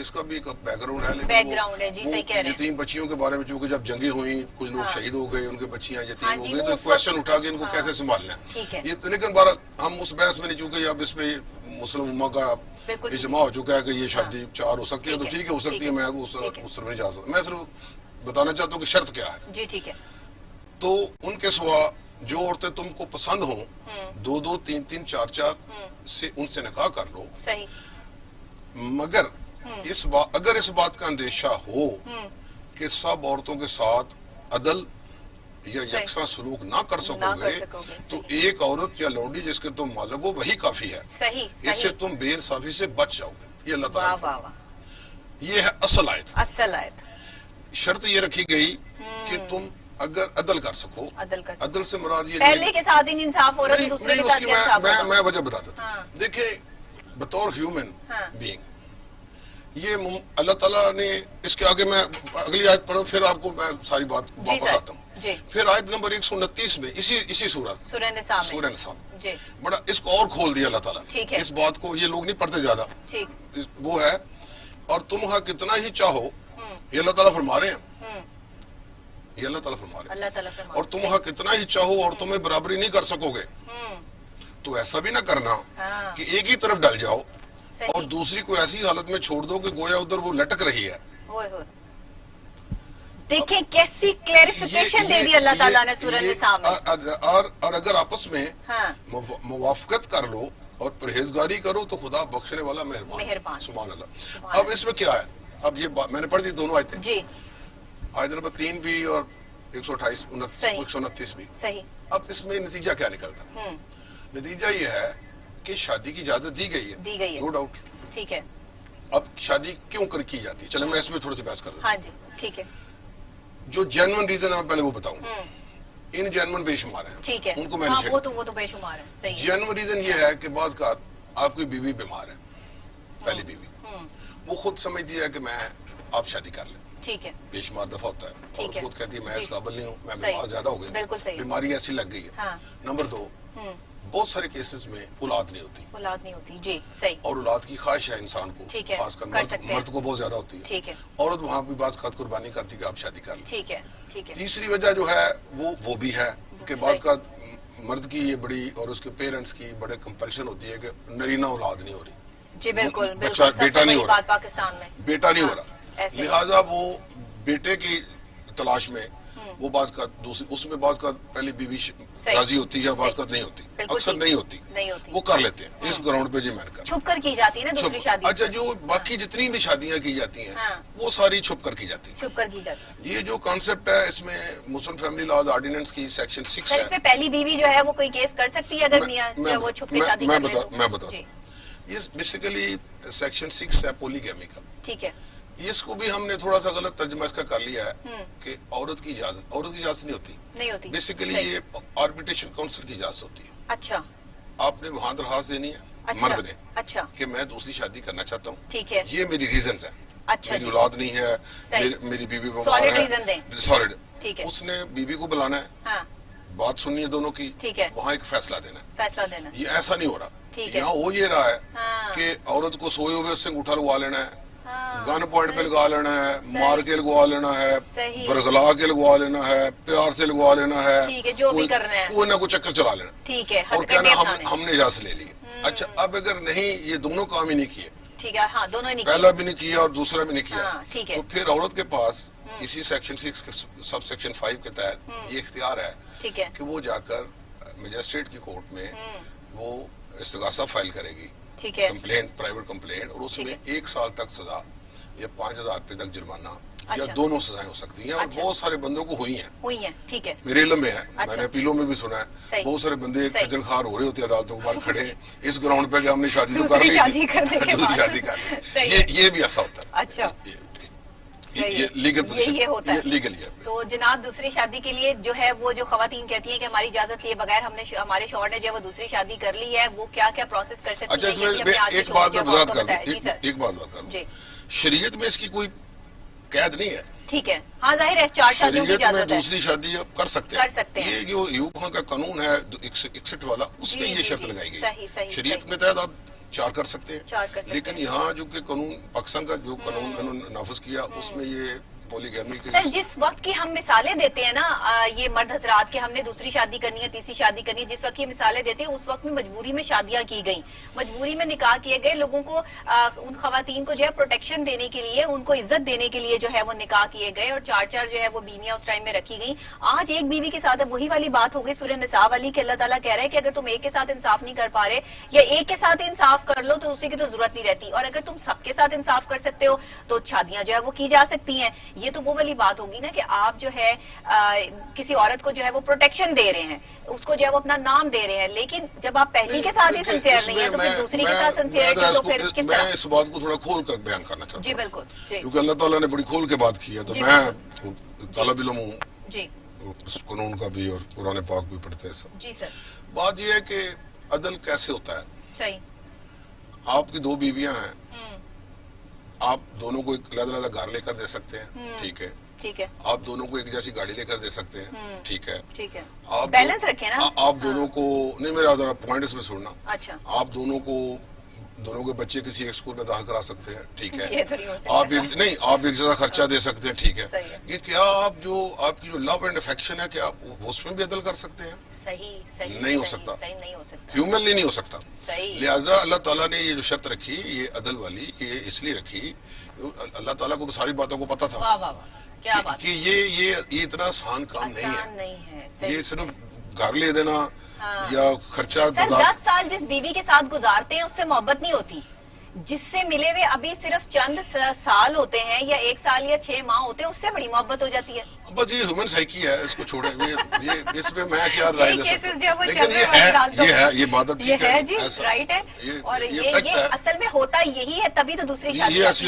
اس کا بھی ایک بیک گراؤنڈ ہے، لیکن بیک گراؤنڈ ہے، جی صحیح کہہ رہے ہیں. یتیم بچیوں کے بارے میں چونکہ جب جنگیں ہوئیں کچھ لوگ شہید ہو گئے، ان کے بچیاں یتیم ہو گئی، تو کوشچن اٹھا کے ان کو کیسے سنبھالنا ہے. لیکن بہرحال ہم اس بحث میں نہیں، چونکہ اب اس پہ مسلم امہ کا اجماع ہو چکا ہے کہ یہ شادی 4 ہو سکتی ہے، تو ٹھیک ہے ہو سکتی ہے، میں اس طرف نہیں جا سکتا. میں صرف بتانا چاہتا ہوں کہ شرط کیا ہے. جی ٹھیک ہے. تو ان کے سوا جو عورتیں تم کو پسند ہوں 2-2 3-3 4-4 سے ان سے نکاح کر لو. صحیح. مگر اگر اس بات کا اندیشہ ہو کہ سب عورتوں کے ساتھ عدل یا یکساں سلوک نہ کر سکو گے، تو ایک عورت یا لونڈی جس کے تم مالک ہو وہی کافی ہے. اس سے تم بے انصافی سے بچ جاؤ گے. یہ اللہ تعالیٰ یہ ہے اصل آیت. شرط یہ رکھی گئی کہ تم اگر عدل کر سکو. عدل سے مراد یہ پہلے کے ساتھ انصاف ہو رہا ہے، دوسرے کے ساتھ انصاف ہو رہا ہے. میں وجہ بتاتا تھا. دیکھیں بطور ہیومن بینگ یہ اللہ تعالیٰ نے اس کے آگے، میں اگلی آیت پڑھوں پھر آپ کو میں ساری بات واپس آتا ہوں. پھر آیت نمبر 129 میں اسی سورت سورہ نساء بڑا اس کو اور کھول دیا اللہ تعالیٰ نے. اس بات کو یہ لوگ نہیں پڑھتے زیادہ، وہ ہے اور تم ہاں کتنا ہی چاہو، یہ اللہ تعالیٰ فرما رہے ہیں، یہ اللہ تعالیٰ فرما رہے ہیں، اور تم ہاں کتنا ہی چاہو اور تمہیں برابری نہیں کر سکو گے، تو ایسا بھی نہ کرنا کہ ایک ہی طرف ڈل جاؤ اور دوسری کو ایسی حالت میں چھوڑ دو کہ گویا ادھر وہ لٹک رہی ہے. دیکھیں کیسی کلیریفیکیشن دے دی اللہ تعالیٰ نے سورہ نساء میں. اور اگر آپس میں موافقت کر لو اور پرہیزگاری کرو تو خدا بخشنے والا مہربان. سبحان اللہ. اب اس میں کیا ہے، اب یہ میں نے پڑھ دی دونوں آیتیں، آیت نمبر 3 بھی اور 129 بھی. اب اس میں نتیجہ کیا نکلتا؟ نتیجہ یہ ہے کہ شادی کی اجازت دی گئی ہے، نو ڈاؤٹ. ٹھیک ہے. اب شادی کیوں کی جاتی ہے، چلے میں اس میں تھوڑی سی بحث کر دوں. ہاں جی ٹھیک ہے. جو جینون ریزن ہے میں پہلے وہ بتاؤں. ان جینون بے شمار ہیں، ٹھیک ہے، ان کو میں نے وہ تو بے شمار ہے. صحیح. جینون ریزن یہ ہے کہ بعض کا آپ کی بیوی بیمار ہے، پہلی بیوی، وہ خود سمجھتی ہے کہ میں آپ شادی کر لیں. ٹھیک ہے. بے شمار دفعہ ہوتا ہے، اور خود کہتی ہے میں اس قابل نہیں ہوں، میں بیمار زیادہ ہو گئی، بیماری ایسی لگ گئی ہے. نمبر 2، بہت سارے کیسز میں اولاد نہیں ہوتی. جی صحیح. اور اولاد کی خواہش ہے انسان کو، خاص کر مرد کو بہت زیادہ ہوتی ہے. عورت وہاں بھی بعض کا قربانی کرتی کہ آپ شادی کر لیں. تیسری وجہ جو ہے وہ بھی ہے کہ بعض کا مرد کی یہ بڑی اور اس کے پیرنٹس کی بڑے کمپلشن ہوتی ہے کہ نرینہ اولاد نہیں ہو رہی. جی بالکل. بیٹا نہیں ہو رہا پاکستان میں، بیٹا نہیں ہو رہا، لہٰذا وہ بیٹے کی تلاش میں وہ بعض کا دوسری، اس میں بعض کا پہلی بیوی راضی ہوتی ہے، بعض کا نہیں ہوتی، اکثر نہیں ہوتی، وہ کر لیتے ہیں. اس گراؤنڈ پہ جی میں نے کہا چھپ کر کی جاتی ہے نا دوسری شادی. اچھا، جو باقی جتنی بھی شادیاں کی جاتی ہیں وہ ساری چھپ کر کی جاتی ہیں. یہ جو کانسیپٹ ہے اس میں مسلم فیملی لاز آرڈیننس کی سیکشن 6 ہے. اس میں پہلی بیوی جو ہے وہ کوئی کیس کر سکتی ہے اگر میاں وہ چھپ کے شادی کر لے. میں بتاتا ہوں. یہ بیسیکلی سیکشن 6 ہے پولیگیمی کا. ٹھیک ہے. اس کو بھی ہم نے تھوڑا سا غلط ترجمہ اس کا کر لیا ہے کہ عورت کی اجازت نہیں ہوتی. بیسیکلی یہ آربیٹریشن کونسل کی اجازت ہوتی ہے. اچھا. آپ نے وہاں درخواست دینی ہے مرد نے، اچھا، کہ میں دوسری شادی کرنا چاہتا ہوں. ٹھیک ہے. یہ میری ریزنز ہیں. اچھا. میری اولاد نہیں ہے، میری بیوی بیمار ہے، سالڈ. ٹھیک ہے. اس نے بیوی کو بلانا ہے، بات سننی ہے دونوں کی، وہاں ایک فیصلہ دینا. یہ ایسا نہیں ہو رہا. یہاں ہو یہ رہا ہے کہ عورت کو سوئے ہوئے اس سے انگوٹھا لگوا لینا ہے، گن پوائنٹ پہ لگا لینا ہے، مار کے لگوا لینا ہے، برگلا کے لگوا لینا ہے، پیار سے لگوا لینا ہے، کوئی نہ کوئی چکر چلا لینا اور کہنا ہم نے اجازت لے لی. اچھا، اب اگر نہیں، یہ دونوں کام ہی نہیں کیے، پہلا بھی نہیں کیا اور دوسرا بھی نہیں کیا، تو پھر عورت کے پاس اسی سیکشن 6 سب سیکشن 5 کے تحت یہ اختیار ہے کہ وہ جا کر مجسٹریٹ کی کورٹ میں وہ استغاثہ فائل کرے گی، کمپلینٹ، پرائیویٹ کمپلینٹ، اور اس میں 1 سال تک سزا یا 5000 روپے تک جرمانہ یا دونوں سزائیں ہو سکتی ہیں. اور بہت سارے بندوں کو ہوئی ہیں، میرے علم میں ہے، میں نے اپیلوں میں بھی سنا ہے، بہت سارے بندے خجل خوار ہو رہے ہوتے ہیں عدالتوں کے باہر کھڑے اس گراؤنڈ پہ کہ ہم نے شادی تو کر لی تھی، شادی کر لی. یہ بھی ایسا ہوتا ہے. اچھا، یہ لیگل ہے. تو جناب دوسری شادی کے لیے جو ہے وہ جو خواتین کہتی ہیں کہ ہماری اجازت لیے بغیر ہمارے شوہر نے جو وہ دوسری شادی کر لی ہے، وہ کیا پروسیس کر سکتی ہے؟ اچھا، ایک بات میں وضاحت کر دوں، شریعت میں اس کی کوئی قید نہیں ہے. ٹھیک ہے. ہاں ظاہر ہے 4 شادیوں کی اجازت ہے، شریعت میں دوسری شادی کر سکتے ہیں. یہ جو یوکا کا قانون ہے 61 والا، اس میں یہ شرط لگائی گئی. شریعت میں تحت آپ 4 کر سکتے ہیں. لیکن یہاں جو کہ قانون پاکستان کا جو قانون انہوں نے نافذ کیا اس میں یہ پولیگیمی کے سر جس وقت کی ہم مثالیں دیتے ہیں نا یہ مرد حضرات کے ہم نے دوسری شادی کرنی ہے تیسری شادی کرنی ہے, جس وقت یہ مثالیں دیتے ہیں اس وقت میں مجبوری میں شادیاں کی گئیں, مجبوری میں نکاح کیے گئے, لوگوں کو ان خواتین کو جو ہے پروٹیکشن دینے کے لیے, ان کو عزت دینے کے لیے جو ہے وہ نکاح کیے گئے اور 4 جو ہے وہ بیویاں اس ٹائم میں رکھی گئیں. آج ایک بیوی کے ساتھ وہی والی بات ہو گئی سورہ نساء والی کہ اللہ تعالیٰ کہہ رہا ہے کہ اگر تم ایک کے ساتھ انصاف نہیں کر پا رہے یا ایک کے ساتھ انصاف کر لو تو اسی کی تو ضرورت نہیں رہتی, اور اگر تم سب کے ساتھ انصاف کر سکتے ہو تو شادیاں جو ہے وہ کی جا سکتی ہیں. یہ تو وہ والی بات ہوگی نا کہ آپ جو ہے کسی عورت کو جو ہے وہ پروٹیکشن دے رہے ہیں, اس کو جو ہے وہ اپنا نام دے رہے ہیں, لیکن جب آپ پہلی کے ساتھ ہی سنسیئر نہیں ہیں تو پھر دوسری کے ساتھ سنسیئر تو پھر کس طرح؟ میں اس بات کو تھوڑا کھول کر بیان کرنا چاہتا ہوں. جی بالکل, کیونکہ اللہ تعالیٰ نے بڑی کھول کے بات کی ہے, تو میں طالب علم ہوں جی, اس قانون کا بھی اور قرآن پاک بھی پڑھتے ہیں سب. جی سر. بات یہ ہے کہ عدل کیسے ہوتا ہے. صحیح. آپ کی 2 بیویاں ہیں, آپ دونوں کو ایک علیحدہ گھر لے کر دے سکتے ہیں, ٹھیک ہے, ٹھیک ہے, آپ دونوں کو ایک جیسی گاڑی لے کر دے سکتے ہیں, ٹھیک ہے, ٹھیک ہے, آپ بیلنس رکھیں نا, آپ دونوں کو نہیں, میرا ذرا پوائنٹ اس میں چھوڑنا, اچھا, آپ دونوں کے بچے کسی ایک اسکول میں داخل کرا سکتے ہیں, ٹھیک ہے, یہ تو نہیں ہو سکتا. آپ ایک جیسا خرچہ دے سکتے ہیں, ٹھیک ہے. یہ کیا آپ کی جو لو اینڈ افیکشن ہے کیا اس میں بھی عدل کر سکتے ہیں؟ صحیح نہیں ہو سکتا, نہیں ہو سکتا, ہیومنلی نہیں ہو سکتا. صحیح. لہٰذا اللہ تعالیٰ نے یہ جو شرط رکھی یہ عدل والی, یہ اس لیے رکھی, اللہ تعالیٰ کو تو ساری باتوں کو پتا تھا کہ یہ اتنا آسان کام نہیں ہے. یہ صرف گھر لے دینا یا خرچہ 10 سال جس بیوی کے ساتھ گزارتے ہیں اس سے محبت نہیں ہوتی, جس سے ملے ہوئے ابھی صرف چند سال ہوتے ہیں یا 1 سال یا 6 ماہ ہوتے ہیں اس سے بڑی محبت ہو جاتی ہے. بس یہ ہیومن سائیکی ہے, اس کو چھوڑیں, اس پہ میں کیا رائے دے سکتا ہوں, لیکن یہ بات اب ٹھیک ہے, جی رائٹ ہے, اور یہ اصل میں ہوتا یہی ہے, تبھی تو دوسری شادی ایسی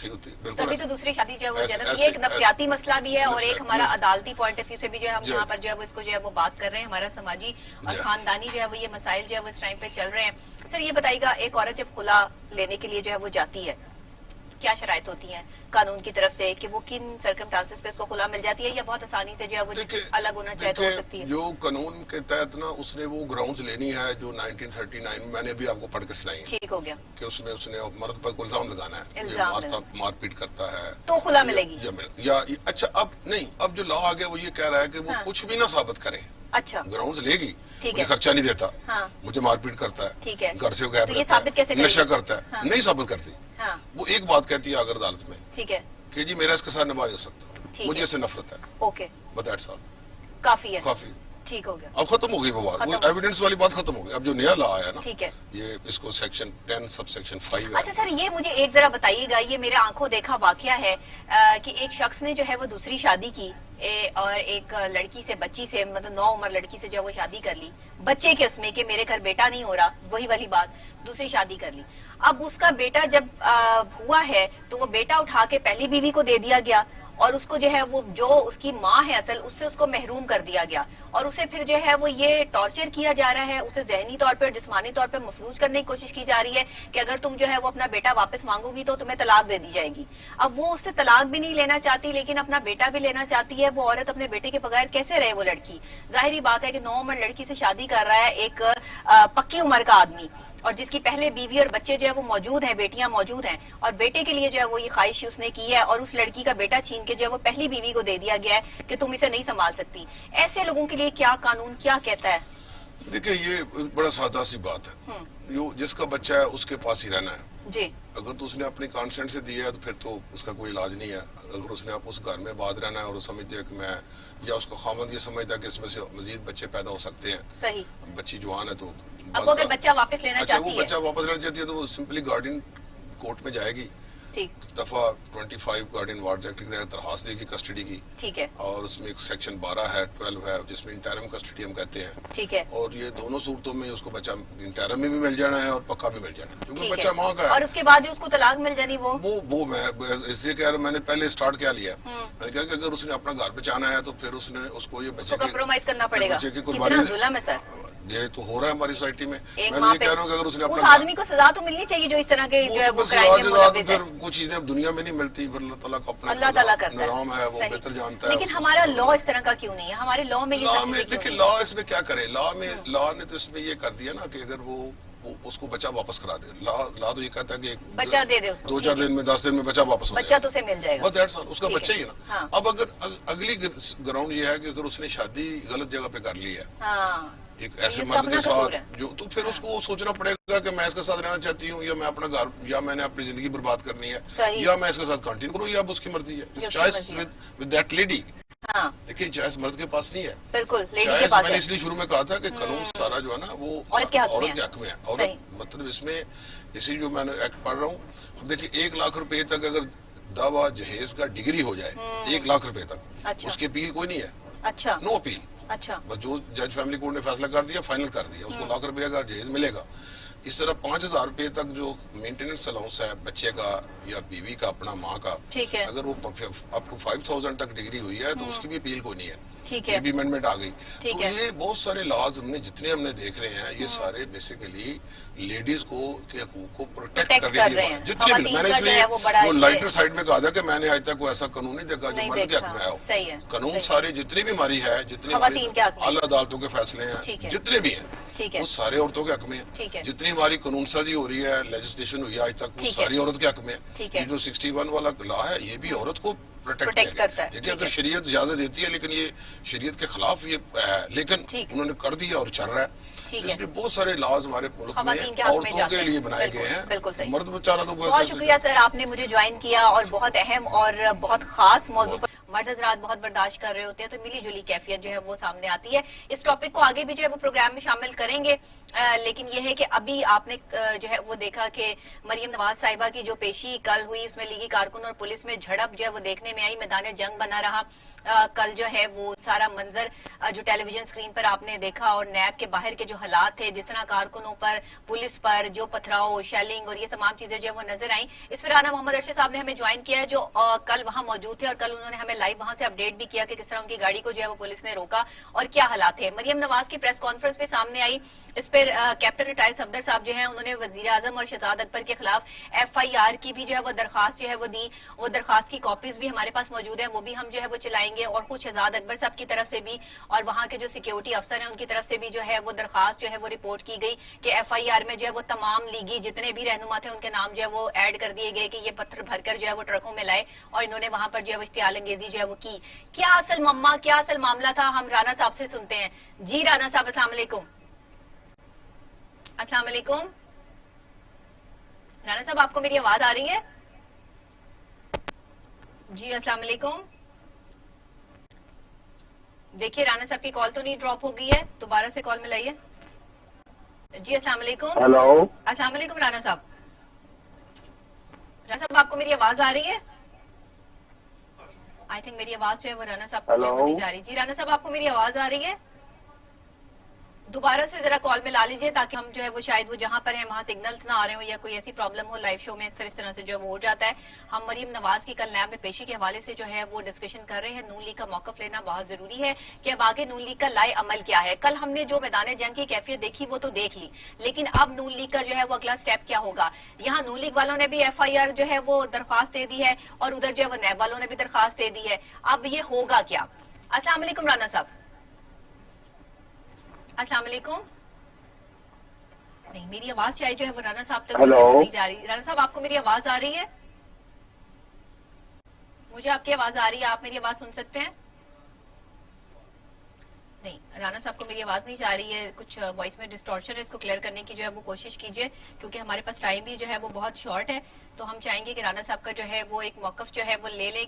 ہوتی ہے, تبھی تو دوسری شادی جو ہے وہ جنم, یہ ایک نفسیاتی مسئلہ بھی ہے اور ایک ہمارا عدالتی پوائنٹ آف ویو سے بھی جو ہے ہم یہاں پر جو ہے وہ اس کو جو ہے وہ بات کر رہے ہیں, ہمارا سماجی اور خاندانی جو ہے وہ یہ مسائل جو ہے وہ اس ٹائم پہ چل رہے ہیں. سر یہ بتائیے گا, ایک عورت جب خلا لینے کے لیے جو ہے وہ جاتی ہے, کیا شرائط ہوتی ہیں قانون کی طرف سے کہ وہ کن سرکمسٹانسز پہ اس کو خلا مل جاتی ہے, یا بہت آسانی سے جو ہے وہ الگ ہونا چاہے تو ہو سکتی ہے؟ جو قانون کے تحت نا اس نے وہ گراؤنڈز لینی ہے جو 1939 میں نے ابھی آپ کو پڑھ کے سنائی ہے, ٹھیک ہو گیا, کہ اس نے مرد پر الزام لگانا ہے, مار پیٹ کرتا ہے تو خلا ملے گی, یا اچھا اب نہیں, اب جو لا آ گیا وہ یہ کہہ رہا ہے کہ وہ کچھ بھی نہ ثابت کرے, اچھا گراؤنڈز لے گی, مجھے خرچہ نہیں دیتا, مجھے مار پیٹ کرتا ہے, گھر سے غائب رہتا ہے, نشہ کرتا ہے, نہیں ثابت کرتی, وہ ایک بات کہتی ہے اگر عدالت میں, ٹھیک ہے, کہ جی میرا اس کے ساتھ نباہ نہیں ہو سکتا, مجھے اس سے نفرت ہے, اوکے, بس دیٹس آل, کافی ہے, کافی, ٹھیک ہو گیا, اب ختم ہو گئی وہ بات, وہ ایویڈنس والی بات ختم ہو گئی. اب جو نیا لا آیا نا, ٹھیک ہے, یہ اس کو سیکشن 10 سب سیکشن 5 ہے. اچھا سر یہ مجھے ایک ذرا بتائیے گا, یہ میرے آنکھوں دیکھا واقعہ ہے کہ ایک شخص نے جو ہے وہ دوسری شادی کی اور ایک لڑکی سے, بچی سے, مطلب 9 عمر لڑکی سے جو وہ شادی کر لی, بچے کے اس میں کہ میرے گھر بیٹا نہیں ہو رہا, وہی والی بات, دوسری شادی کر لی. اب اس کا بیٹا جب ہوا ہے تو وہ بیٹا اٹھا کے پہلی بیوی کو دے دیا گیا, اور اس کو جو ہے وہ جو اس کی ماں ہے اصل, اس سے اس کو محروم کر دیا گیا, اور اسے پھر جو ہے وہ یہ ٹارچر کیا جا رہا ہے, اسے ذہنی طور پر جسمانی طور پر مفلوج کرنے کی کوشش کی جا رہی ہے کہ اگر تم جو ہے وہ اپنا بیٹا واپس مانگو گی تو تمہیں طلاق دے دی جائے گی. اب وہ اس سے طلاق بھی نہیں لینا چاہتی لیکن اپنا بیٹا بھی لینا چاہتی ہے. وہ عورت اپنے بیٹے کے بغیر کیسے رہے؟ وہ لڑکی, ظاہری بات ہے کہ 9 عمر لڑکی سے شادی کر رہا ہے ایک پکی عمر کا آدمی, اور جس کی پہلے بیوی اور بچے جو ہے وہ موجود ہیں, بیٹیاں موجود ہیں, اور بیٹے کے لیے جو ہے وہ یہ خواہش اس نے کی ہے, اور اس لڑکی کا بیٹا چھین کے جو ہے وہ پہلی بیوی کو دے دیا گیا ہے کہ تم اسے نہیں سنبھال سکتی. ایسے لوگوں کے لیے کیا قانون کیا کہتا ہے؟ دیکھیں یہ بڑا سادہ سی بات ہے, جس کا بچہ ہے اس کے پاس ہی رہنا ہے جی. اگر تو اس نے اپنی کانسنٹ سے دیا ہے تو پھر تو اس کا کوئی علاج نہیں ہے. اگر اس نے اس گھر میں بعد رہنا ہے اور سمجھتے ہے کہ میں, یا اس کو خامد یہ سمجھتا ہے کہ اس میں سے مزید بچے پیدا ہو سکتے ہیں, صحیح, بچی جوان ہے, تو اب اگر بچہ واپس لینا چاہتی ہے, وہ بچہ واپس لینا چاہتی ہے تو وہ سمپلی گارڈین کورٹ میں جائے گی, دفعہ 25 گارڈین وارڈز ایکٹ کی درخواست دے گی کسٹڈی کی, ٹھیک ہے, اور اس میں ایک سیکشن 12 ہے 12 ہے جس میں انٹرم کسٹڈی ہم کہتے ہیں, ٹھیک ہے, اور یہ دونوں صورتوں میں اس کو بچہ انٹرم میں بھی مل جانا ہے اور پکا بھی مل جانا ہے کیونکہ بچہ ماں کا ہے, اور اس کے بعد جو اس کو طلاق مل جانی وہ میں اس لیے کہہ رہا ہوں, میں نے پہلے اسٹارٹ کیا لیا, میں نے کہا کہ اگر اس نے اپنا گھر بچانا ہے تو پھر اس نے اس کو یہ بچے کمپرومائز کرنا پڑے گا. کتنا ظلم ہے سر, یہ تو ہو رہا ہے ہماری سوسائٹی میں. میں یہ کہہ رہا ہوں کہ اگر اس نے اس آدمی کو سزا تو ملنی چاہیے جو اس طرح کے جو ہے وہ کرائم میں ملوث ہے. کچھ چیزیں دنیا میں نہیں ملتی, پھر اللہ تعالیٰ کا اللہ تعالیٰ کرتا نظام ہے, وہ بہتر جانتا ہے. لیکن ہمارا لا اس طرح کا کیوں نہیں ہے؟ ہمارے لا میں یہ دیکھیں لا اس میں کیا کرے, لا نے تو اس میں یہ کر دیا نا کہ اگر وہ اس کو بچہ واپس کرا دے. لا تو یہ کہتا ہے کہ بچہ دے دے اس کو, 2-4 دن میں 10 دن میں بچہ واپس ہو جائے, بچہ تو اسے مل جائے گا, بس دیٹس آل, اس کا بچہ ہی ہے نا. ہاں. اب اگر اگلی گراؤنڈ یہ ہے کہ اگر اس نے شادی غلط جگہ پہ کر لی ہے ایک ایسے مرد کے ساتھ جو, تو پھر اس کو سوچنا پڑے گا کہ میں اس کے ساتھ رہنا چاہتی ہوں یا میں اپنا گھر, یا میں نے اپنی زندگی برباد کرنی ہے, یا میں اس کے ساتھ کنٹینیو کروں, یا اب اس کی مرضی ہے. Choice with that lady. دیکھیں چوائس مرد کے پاس نہیں ہے, بالکل. چوائس میں نے اس لیے شروع میں کہا تھا کہ قانون سارا جو ہے نا وہ عورت کے حق میں ہے. عورت مطلب اس میں اسی جو میں نے ایکٹ پڑھ رہا ہوں, اب دیکھیں 1 لاکھ روپے تک اگر دعویٰ جہیز کا ڈگری ہو جائے 1 لاکھ روپے تک, اس کی اپیل کوئی نہیں ہے. اچھا, نو اپیل. اچھا, بس جو جج فیملی کورٹ نے فیصلہ کر دیا فائنل کر دیا, اس کو 1 لاکھ روپے کا جہیز ملے گا. اس طرح 5,000 روپے تک جو مینٹیننس الاؤنس ہے بچے کا یا بیوی کا اپنا ماں کا, اگر وہ آپ کو 5,000 تک ڈگری ہوئی ہے تو اس کی بھی اپیل کو نہیں ہے. یہ بھی امینڈمنٹ آ گئی. تو یہ بہت سارے لاز جتنے ہم نے دیکھ رہے ہیں یہ سارے بیسیکلی لیڈیز کو کے حقوق کو پروٹیکٹ کرنے کے لیے جتنے بھی. میں نے اس لیے وہ لائٹر سائڈ میں کہا تھا کہ میں نے آج تک کوئی ایسا قانون نہیں دیکھا جو مرد کے حق میں آیا ہو. قانون سارے جتنی بھی ہماری ہے, جتنے اعلیٰ عدالتوں کے فیصلے ہیں جتنے بھی ہیں وہ سارے عورتوں کے حق میں ہیں. جتنی ہماری قانون سازی ہو رہی ہے, لیجسلیشن ہوئی ہے آج تک, وہ ساری عورت کے حق میں ہے. یہ جو 61 والا لا ہے یہ بھی عورت کو پروٹیکٹ کرتا ہے. دیکھیں اگر شریعت اجازت دیتی ہے لیکن یہ شریعت کے خلاف یہ ہے, لیکن انہوں نے کر دیا اور چل رہا ہے. اس لیے بہت سارے لاز ہمارے ملک میں عورتوں کے لیے بنائے گئے ہیں. مرد بیچارہ تو بہت شکریہ سر, آپ نے مجھے جوائن کیا اور بہت اہم اور بہت خاص موضوع پر. مرد حضرات بہت برداشت کر رہے ہوتے ہیں تو ملی جلی کیفیت جو ہے وہ سامنے آتی ہے. اس ٹاپک کو آگے بھی جو ہے وہ پروگرام میں شامل کریں گے, لیکن یہ ہے کہ ابھی آپ نے جو ہے وہ دیکھا کہ مریم نواز صاحبہ کی جو پیشی کل ہوئی اس میں لیگی کارکن اور پولیس میں جھڑپ جو ہے وہ دیکھنے میں آئی, میدان جنگ بنا رہا. کل جو ہے وہ سارا منظر جو ٹیلی ویژن اسکرین پر آپ نے دیکھا, اور نیب کے باہر کے جو حالات تھے, جس طرح کارکنوں پر پولیس پر جو پتھراؤ شیلنگ اور یہ تمام چیزیں جو ہے وہ نظر آئیں. اس پر رانا محمد ارشد صاحب نے ہمیں جوائن کیا ہے جو کل وہاں موجود تھے, اور کل انہوں نے ہمیں لائیو وہاں سے اپڈیٹ بھی کیا کہ کس طرح ان کی گاڑی کو جو ہے وہ پولیس نے روکا اور کیا حالات تھے. مریم نواز کی پریس کانفرنس پہ سامنے آئی, اس پر کیپٹن ریٹائر صفدر صاحب جو ہیں انہوں نے وزیر اعظم اور شہزاد اکبر کے خلاف FIR کی بھی جو ہے وہ درخواست جو ہے وہ دی. وہ درخواست کی کاپیز بھی ہمارے پاس موجود ہیں, وہ بھی ہم جو ہے وہ چلائیں گے. اور خود شہزاد اکبر صاحب کی طرف سے بھی اور وہاں کے جو سیکیورٹی افسر ہیں ان کی طرف سے بھی جو ہے وہ درخواست جو ہے وہ رپورٹ کی گئی کہ FIR میں جو ہے وہ تمام لیگی جتنے بھی رہنما تھے ان کے نام جو ہے وہ ایڈ کر دیے گئے کہ یہ پتھر بھر کر جو ہے وہ ٹرکوں میں لائے, اور انہوں نے وہاں پر جو ہے وہ اشتعال انگیزی جو ہے وہ کی. کیا اصل مما, کیا اصل معاملہ تھا, ہم رانا صاحب سے سنتے ہیں. جی رانا صاحب السلام علیکم. السلام علیکم رانا صاحب, آپ کو میری آواز آ رہی ہے؟ جی السلام علیکم. دیکھیے رانا صاحب کی کال تو نہیں ڈراپ ہو گئی ہے, دوبارہ سے کال ملائیے. جی السلام علیکم. ہیلو السلام علیکم رانا صاحب. رانا صاحب آپ کو میری آواز آ رہی ہے؟ آئی تھنک میری آواز جو ہے وہ رانا صاحب کو نہیں جا رہی. جی رانا صاحب آپ کو میری آواز آ رہی ہے؟ دوبارہ سے ذرا کال میں لا لیجئے تاکہ ہم جو ہے وہ شاید وہ جہاں پر ہیں وہاں سگنلز نہ آ رہے ہوں یا کوئی ایسی پرابلم ہو. لائیو شو میں اکثر اس طرح سے جو وہ ہو جاتا ہے. ہم مریم نواز کی کل نیب میں پیشی کے حوالے سے جو ہے وہ ڈسکشن کر رہے ہیں. نون لیگ کا موقف لینا بہت ضروری ہے کہ اب آگے نون لیگ کا لائے عمل کیا ہے. کل ہم نے جو میدان جنگ کی کیفیت دیکھی وہ تو دیکھ لی, لیکن اب نون لیگ کا جو ہے وہ اگلا سٹیپ کیا ہوگا. یہاں نون لیگ والوں نے بھی FIR جو ہے وہ درخواست دے دی ہے اور ادھر جو ہے وہ نیب والوں نے بھی درخواست دے دی ہے. اب یہ ہوگا کیا؟ السلام علیکم رانا صاحب. السلام علیکم. نہیں, میری آواز شاید جو ہے وہ رانا صاحب تک نہیں جا رہی. رانا صاحب آپ کو میری آواز آ رہی ہے؟ مجھے آپ کی آواز آ رہی ہے, آپ میری آواز سن سکتے ہیں؟ نہیں, رانا صاحب کو میری آواز نہیں جا رہی ہے, کچھ وائس میں ڈسٹورشن ہے, اس کو کلیئر کرنے کی جو ہے وہ کوشش کیجئے کیونکہ ہمارے پاس ٹائم بھی جو ہے وہ بہت شارٹ ہے. تو ہم چاہیں گے کہ رانا صاحب کا جو ہے وہ ایک موقف جو ہے وہ لے لیں.